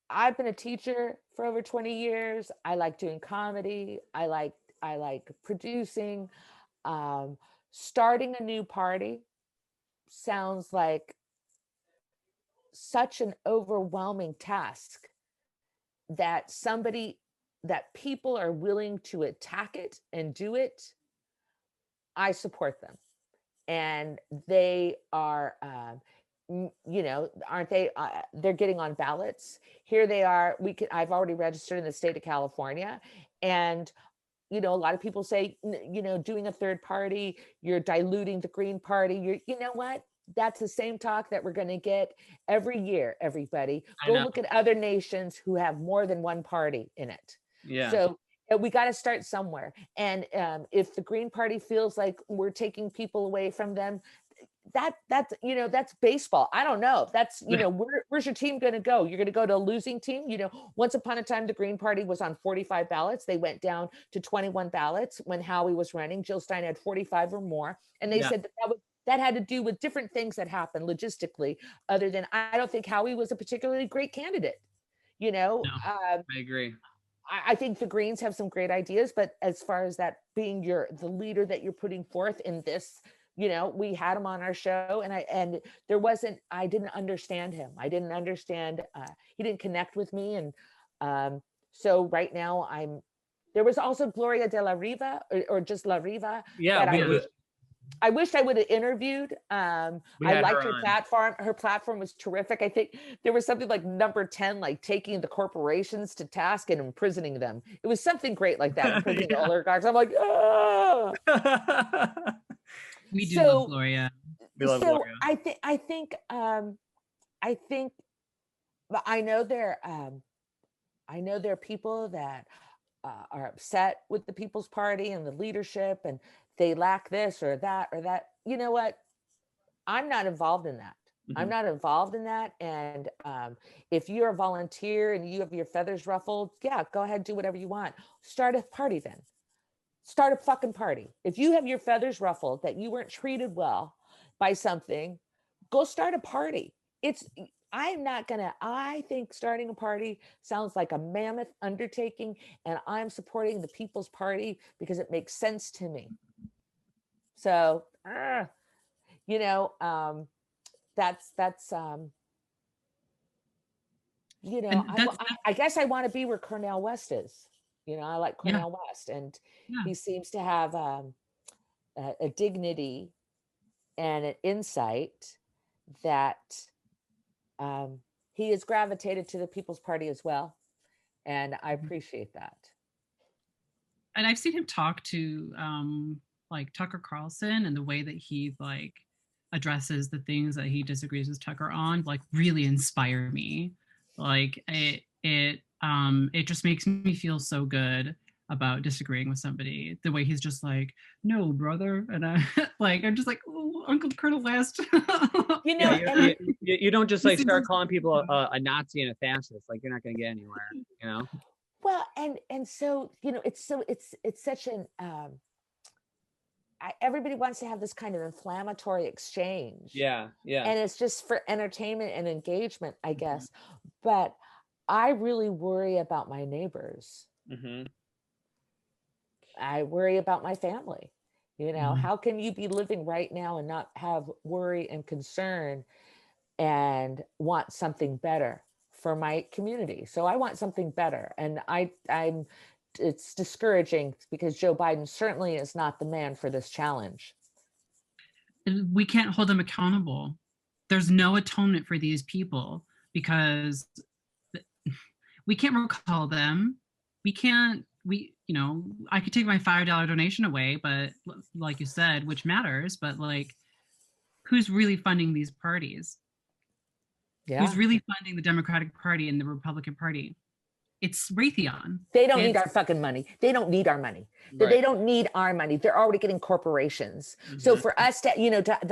I've been a teacher for over 20 years. I like doing comedy. I like producing. Starting a new party sounds like such an overwhelming task that people are willing to attack it and do it. I support them. And they are, aren't they? They're getting on ballots. Here they are. I've already registered in the state of California, and a lot of people say, doing a third party, you're diluting the Green Party. You know what? That's the same talk that we're going to get every year. Everybody, go look at other nations who have more than one party in it. Yeah. So we got to start somewhere. And if the Green Party feels like we're taking people away from them, that's baseball. I don't know. That's, where's your team going to go? You're going to go to a losing team. Once upon a time, the Green Party was on 45 ballots. They went down to 21 ballots when Howie was running. Jill Stein had 45 or more. And they said that had to do with different things that happened logistically, other than I don't think Howie was a particularly great candidate. No, I agree. I think the Greens have some great ideas, but as far as that being the leader that you're putting forth in this, we had him on our show, and I didn't understand him. I didn't understand, he didn't connect with me. And so right now there was also Gloria de la Riva or just La Riva. Yeah. I wish I would have interviewed. We I had liked her her on. platform. Her platform was terrific. I think there was something like number 10, like taking the corporations to task and imprisoning them. It was something great like that, imprisoning Yeah. oligarchs. I'm like, ah. We do love So, Gloria. We love so Gloria. I think, but I know there are people that are upset with the People's Party and the leadership, and they lack this or that or that. You know what? I'm not involved in that. I'm Mhm. not involved in that. And if you're a volunteer and you have your feathers ruffled, yeah, go ahead, do whatever you want. Start a party then. Start a fucking party. If you have your feathers ruffled that you weren't treated well by something, go start a party. I'm not gonna, I think starting a party sounds like a mammoth undertaking, and I'm supporting the People's Party because it makes sense to me. So, you know, that's And I guess I want to be where Cornel West is. I like yeah, Cornel West, and yeah. he seems to have a dignity and an insight that he has gravitated to the People's Party as well, and I Mhm. appreciate that. And I've seen him talk to like Tucker Carlson, and the way that he like addresses the things that he disagrees with Tucker on, like really inspire me. Like it just makes me feel so good about disagreeing with somebody. The way he's just like, no, brother, and I like I'm just like, oh, Uncle Colonel West. You Yeah, know, and you don't just He like seems start like calling people a Nazi and a fascist. Like you're not gonna get anywhere, you know? well, and so it's such an everybody wants to have this kind of inflammatory exchange, Yeah, yeah. and it's just for entertainment and engagement, I Mhm. guess. But I really worry about my neighbors. Hmm. I worry about my family. Yeah. How can you be living right now and not have worry and concern and want something better for my community? So I want something better. And I'm it's discouraging because Joe Biden certainly is not the man for this challenge. And we can't hold them accountable. There's no atonement for these people because we can't recall them. We can't, I could take my $5 donation away, but like you said, which matters, but like, who's really funding these parties? Who's Yeah. really funding the Democratic Party and the Republican Party? It's Raytheon. They don't need It's our fucking money. They don't need our money. Right. They don't need our money. They're already getting corporations. So Hmm. for us that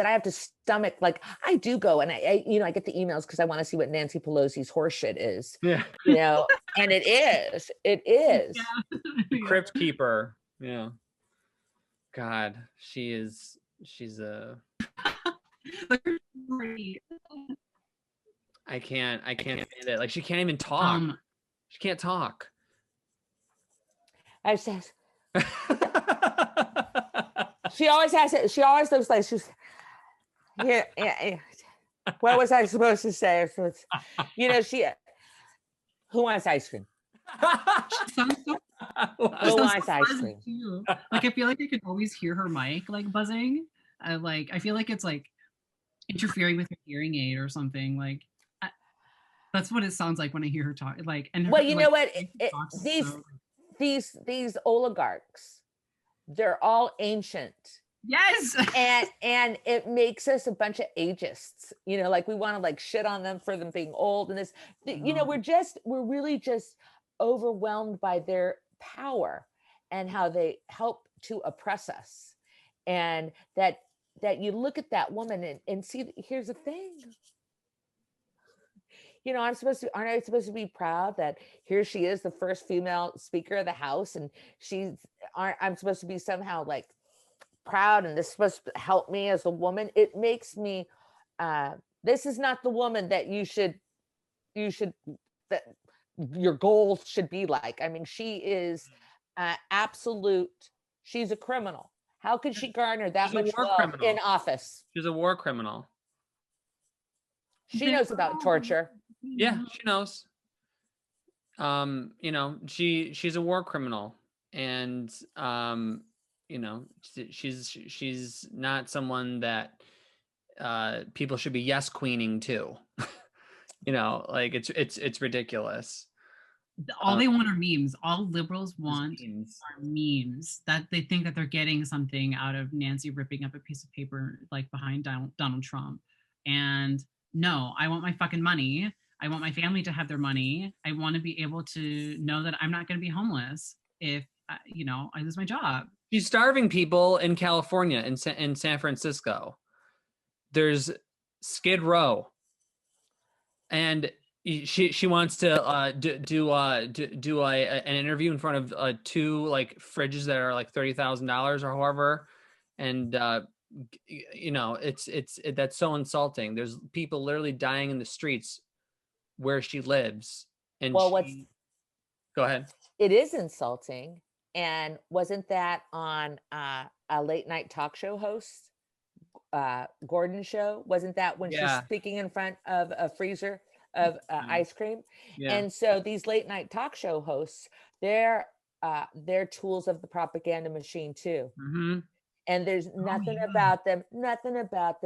I have to stomach, like I do go and I get the emails because I want to see what Nancy Pelosi's horseshit is, Yeah. and it is. yeah. Crypt keeper. Yeah. God, she's a I can't stand it. Like she can't even talk. um, She can't talk. I says she always has it. She always looks like she's yeah. What was I supposed to say? So it's, she who wants ice cream? she sounds so She Who sounds wants so ice pleasant cream? too. Like I feel like I can always hear her mic like buzzing. I feel like it's like interfering with her hearing aid or something. Like I, that's what it sounds like when I hear her talk. Like and Well, her you like know what? talks is These so these oligarchs, they're all ancient, yes. and it makes us a bunch of ageists. Like we want to like shit on them for them being old and this. No. We're really just overwhelmed by their power and how they help to oppress us, and that you look at that woman and see. Here's the thing. Aren't I supposed to be proud that here she is, the first female speaker of the House, and I'm supposed to be somehow like proud, and this is supposed to help me as a woman. It makes me, this is not the woman that that your goal should be like. I mean, she is absolute, she's a criminal. How could she garner that She's a much war wealth in criminal. office? She's a war criminal. She knows about torture. Yeah, she knows. She's a war criminal, and you know, she's not someone that people should be yes queening to. You know, like it's ridiculous. All they want are memes. All liberals Just want memes. are memes, that they think that they're getting something out of Nancy ripping up a piece of paper like behind Donald Trump. And no, I want my fucking money. I want my family to have their money. I want to be able to know that I'm not going to be homeless if I lose my job. She's starving people in California, in San Francisco. There's Skid Row, and she wants to do an interview in front of two like fridges that are like $30,000 or however, and you know, that's so insulting. There's people literally dying in the streets where she lives, and Well, she go ahead. it is insulting. And wasn't that on a late night talk show host, Gordon show? Wasn't that when she's Yeah, speaking in front of a freezer of yeah, ice cream? yeah. And so these late night talk show hosts, they're tools of the propaganda machine too. Mm-hmm. And there's Oh nothing about them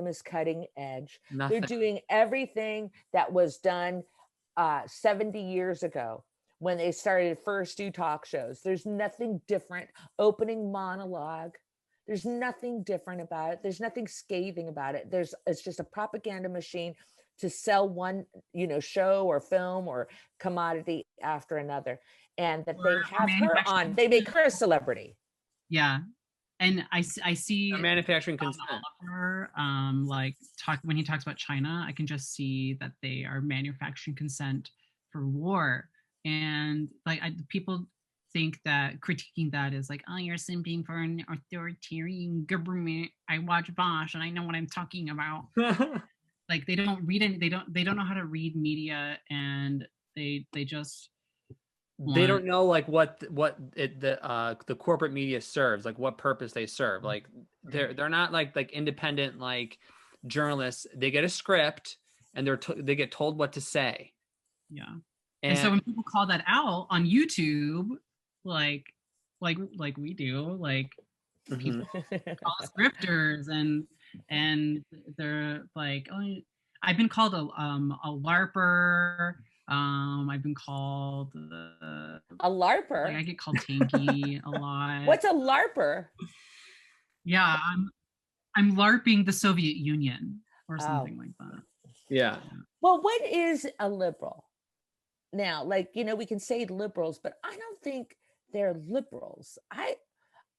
is cutting edge. They're Nothing. doing everything that was done 70 years ago when they started first do talk shows. There's nothing different. Opening monologue. There's nothing different about it. There's nothing scathing about it. It's just a propaganda machine to sell one, show or film or commodity after another. And that they or have her on, manufacturing. they make her a celebrity. Yeah, and I see They're manufacturing consent. Oliver, like when he talks about China, I can just see that they are manufacturing consent for war, and like people think that critiquing that is like, oh, you're simping for an authoritarian government. I watch Bosch and I know what I'm talking about. Like they don't read any, they don't know how to read media, and they just They want. don't know like the corporate media serves, like what purpose they serve. Like they're not like independent like journalists. They get a script and they get told what to say. Yeah. And so And when people call that out on YouTube, like we do, like mhm. people call us grifters, and they're like, oh, I've been called a larper. I've been called A like I larper. get called tanky a lot. What's a larper? Yeah, I'm larping the Soviet Union or Oh, something like that. Yeah. well, what is a liberal? Now, like, we can say liberals, but I don't think they're liberals.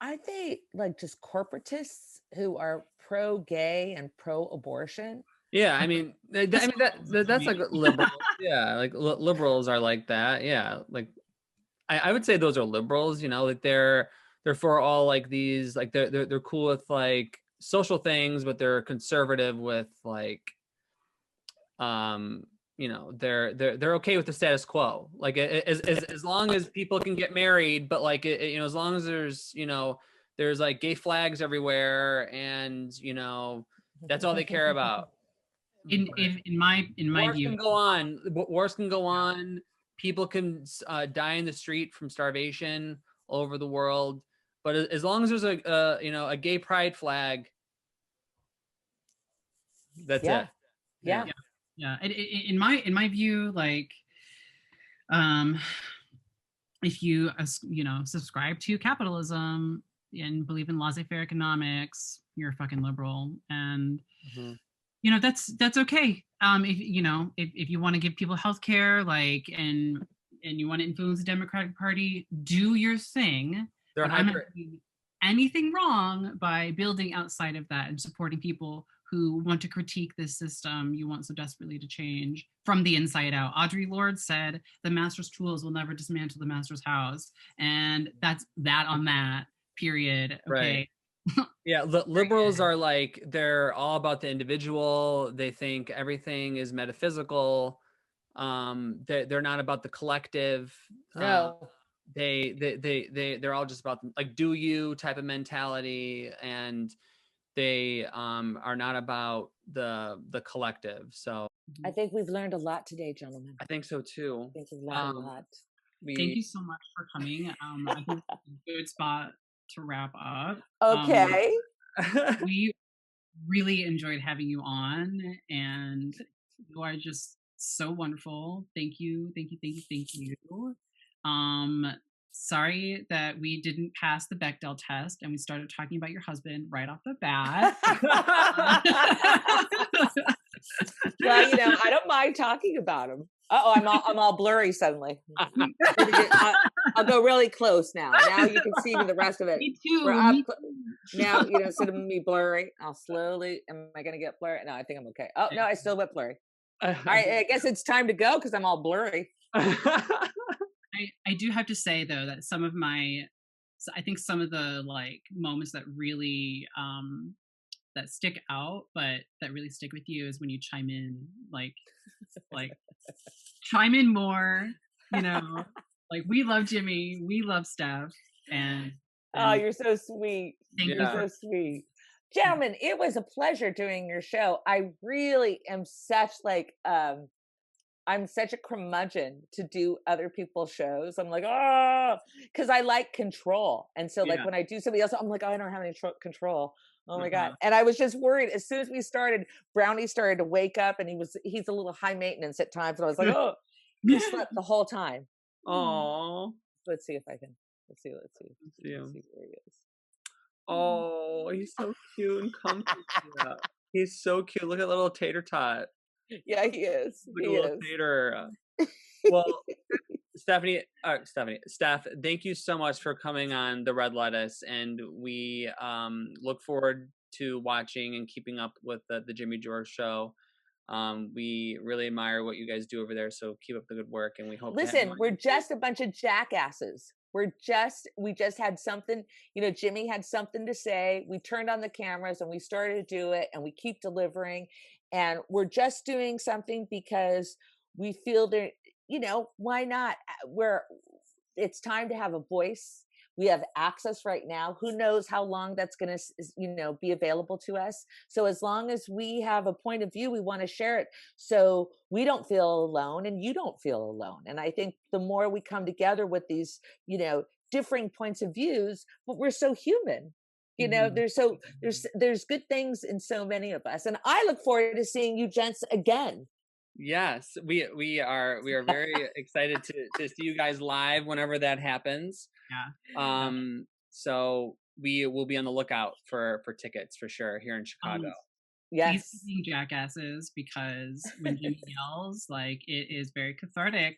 Aren't they like just corporatists who are pro-gay and pro-abortion? Yeah, I mean, That's that's like liberals. Yeah, like liberals are like that. Yeah, like I would say those are liberals. You know, like they're for all like these like they're cool with like social things, but they're conservative with like um you know they're okay with the status quo. Like as long as people can get married, but like you know, as long as there's like gay flags everywhere, and you know that's all they care about. in my Wars view. can go on. Wars can go on. People can die in the street from starvation all over the world. But as long as there's a gay pride flag, that's Yeah, it. Yeah. yeah. Yeah, in my view, like um if you subscribe to capitalism and believe in laissez-faire economics, you're a fucking liberal. And Mhm. that's okay. If you want to give people health care, like, and you want to influence the Democratic Party, do your thing. They're But I'm not hyper. doing anything wrong by building outside of that and supporting people who want to critique this system you want so desperately to change from the inside out. Audre Lorde said the master's tools will never dismantle the master's house, and that's that on that, period. Right. Okay. Yeah, liberals are like they're all about the individual. They think everything is metaphysical. They're not about the collective. No. They're all just about like do you type of mentality, and they are not about the collective. So I think we've learned a lot today, gentlemen. I think so too. I think we've learned a lot. Thank We you so much for coming. I think it's a good spot to wrap up. Okay. We really enjoyed having you on, and you are just so wonderful. Thank you, thank you, thank you, thank you. Sorry that we didn't pass the Bechdel test and we started talking about your husband right off the bat. Well, I don't mind talking about him. Uh-oh, I'm all blurry suddenly. I'll go really close now. Now you can see me the rest of it. Me too. We're up Me too. now, instead of me blurry, I'll slowly, am I going to get blurry? No, I think I'm okay. Oh, no, I still went blurry. All right, I guess it's time to go because I'm all blurry. I do have to say though that I think some of the like moments that really that stick out, but that really stick with you is when you chime in, like chime in more, like we love Jimmy, we love Steph, and oh, you're so sweet. Thank You're so sweet. Gentlemen, it was a pleasure doing your show. I really am I'm such a curmudgeon to do other people's shows. I'm like, oh, because I like control. And so like when I do somebody else, I'm like, oh, I don't have any control. Oh my God. And I was just worried as soon as we started, Brownie started to wake up and he's a little high maintenance at times. And I was like, oh, he slept the whole time. Oh, let's see where he is. Oh, he's so cute and comfy. He's so cute. Look at little tater tot. Yeah, he is. Like a little tater. Well, Steph, thank you so much for coming on the Red Lettuce, and we look forward to watching and keeping up with the Jimmy George show. We really admire what you guys do over there, so keep up the good work, and we hope. Listen, we're just a bunch of jackasses. We just had something, Jimmy had something to say. We turned on the cameras and we started to do it, and we keep delivering. And we're just doing something because we feel there, why not? It's time to have a voice. We have access right now. Who knows how long that's going to, be available to us. So as long as we have a point of view, we want to share it so we don't feel alone and you don't feel alone. And I think the more we come together with these, differing points of views, but we're so human. There's good things in so many of us. And I look forward to seeing you gents again. Yes, we are very excited to see you guys live whenever that happens. Yeah. So we will be on the lookout for tickets for sure here in Chicago. Yes. Please be jackasses, because when Jimmy yells, like, it is very cathartic.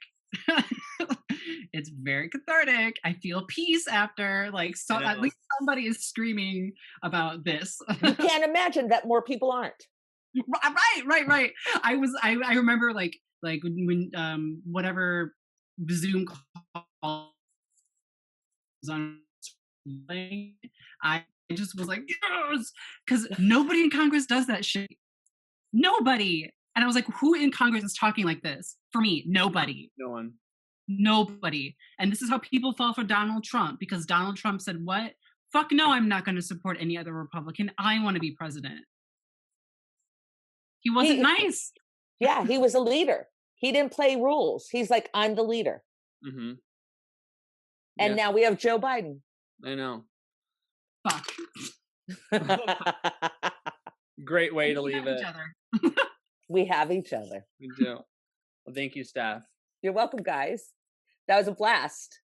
It's very cathartic. I feel peace after, like, so at least somebody is screaming about this. You can't imagine that more people aren't. Right. I remember like when whatever Zoom call was on, I just was like, yes, because nobody in Congress does that shit. Nobody. And I was like, who in Congress is talking like this? For me, nobody. No one. Nobody. And this is how people fall for Donald Trump, because Donald Trump said, what? Fuck no, I'm not going to support any other Republican. I want to be president. He wasn't nice. Yeah, he was a leader. He didn't play rules. He's like, I'm the leader. Mm-hmm. And now we have Joe Biden. I know. Fuck. Great way to leave it. We have each other. We do. Well, thank you, Steph. You're welcome, guys. That was a blast.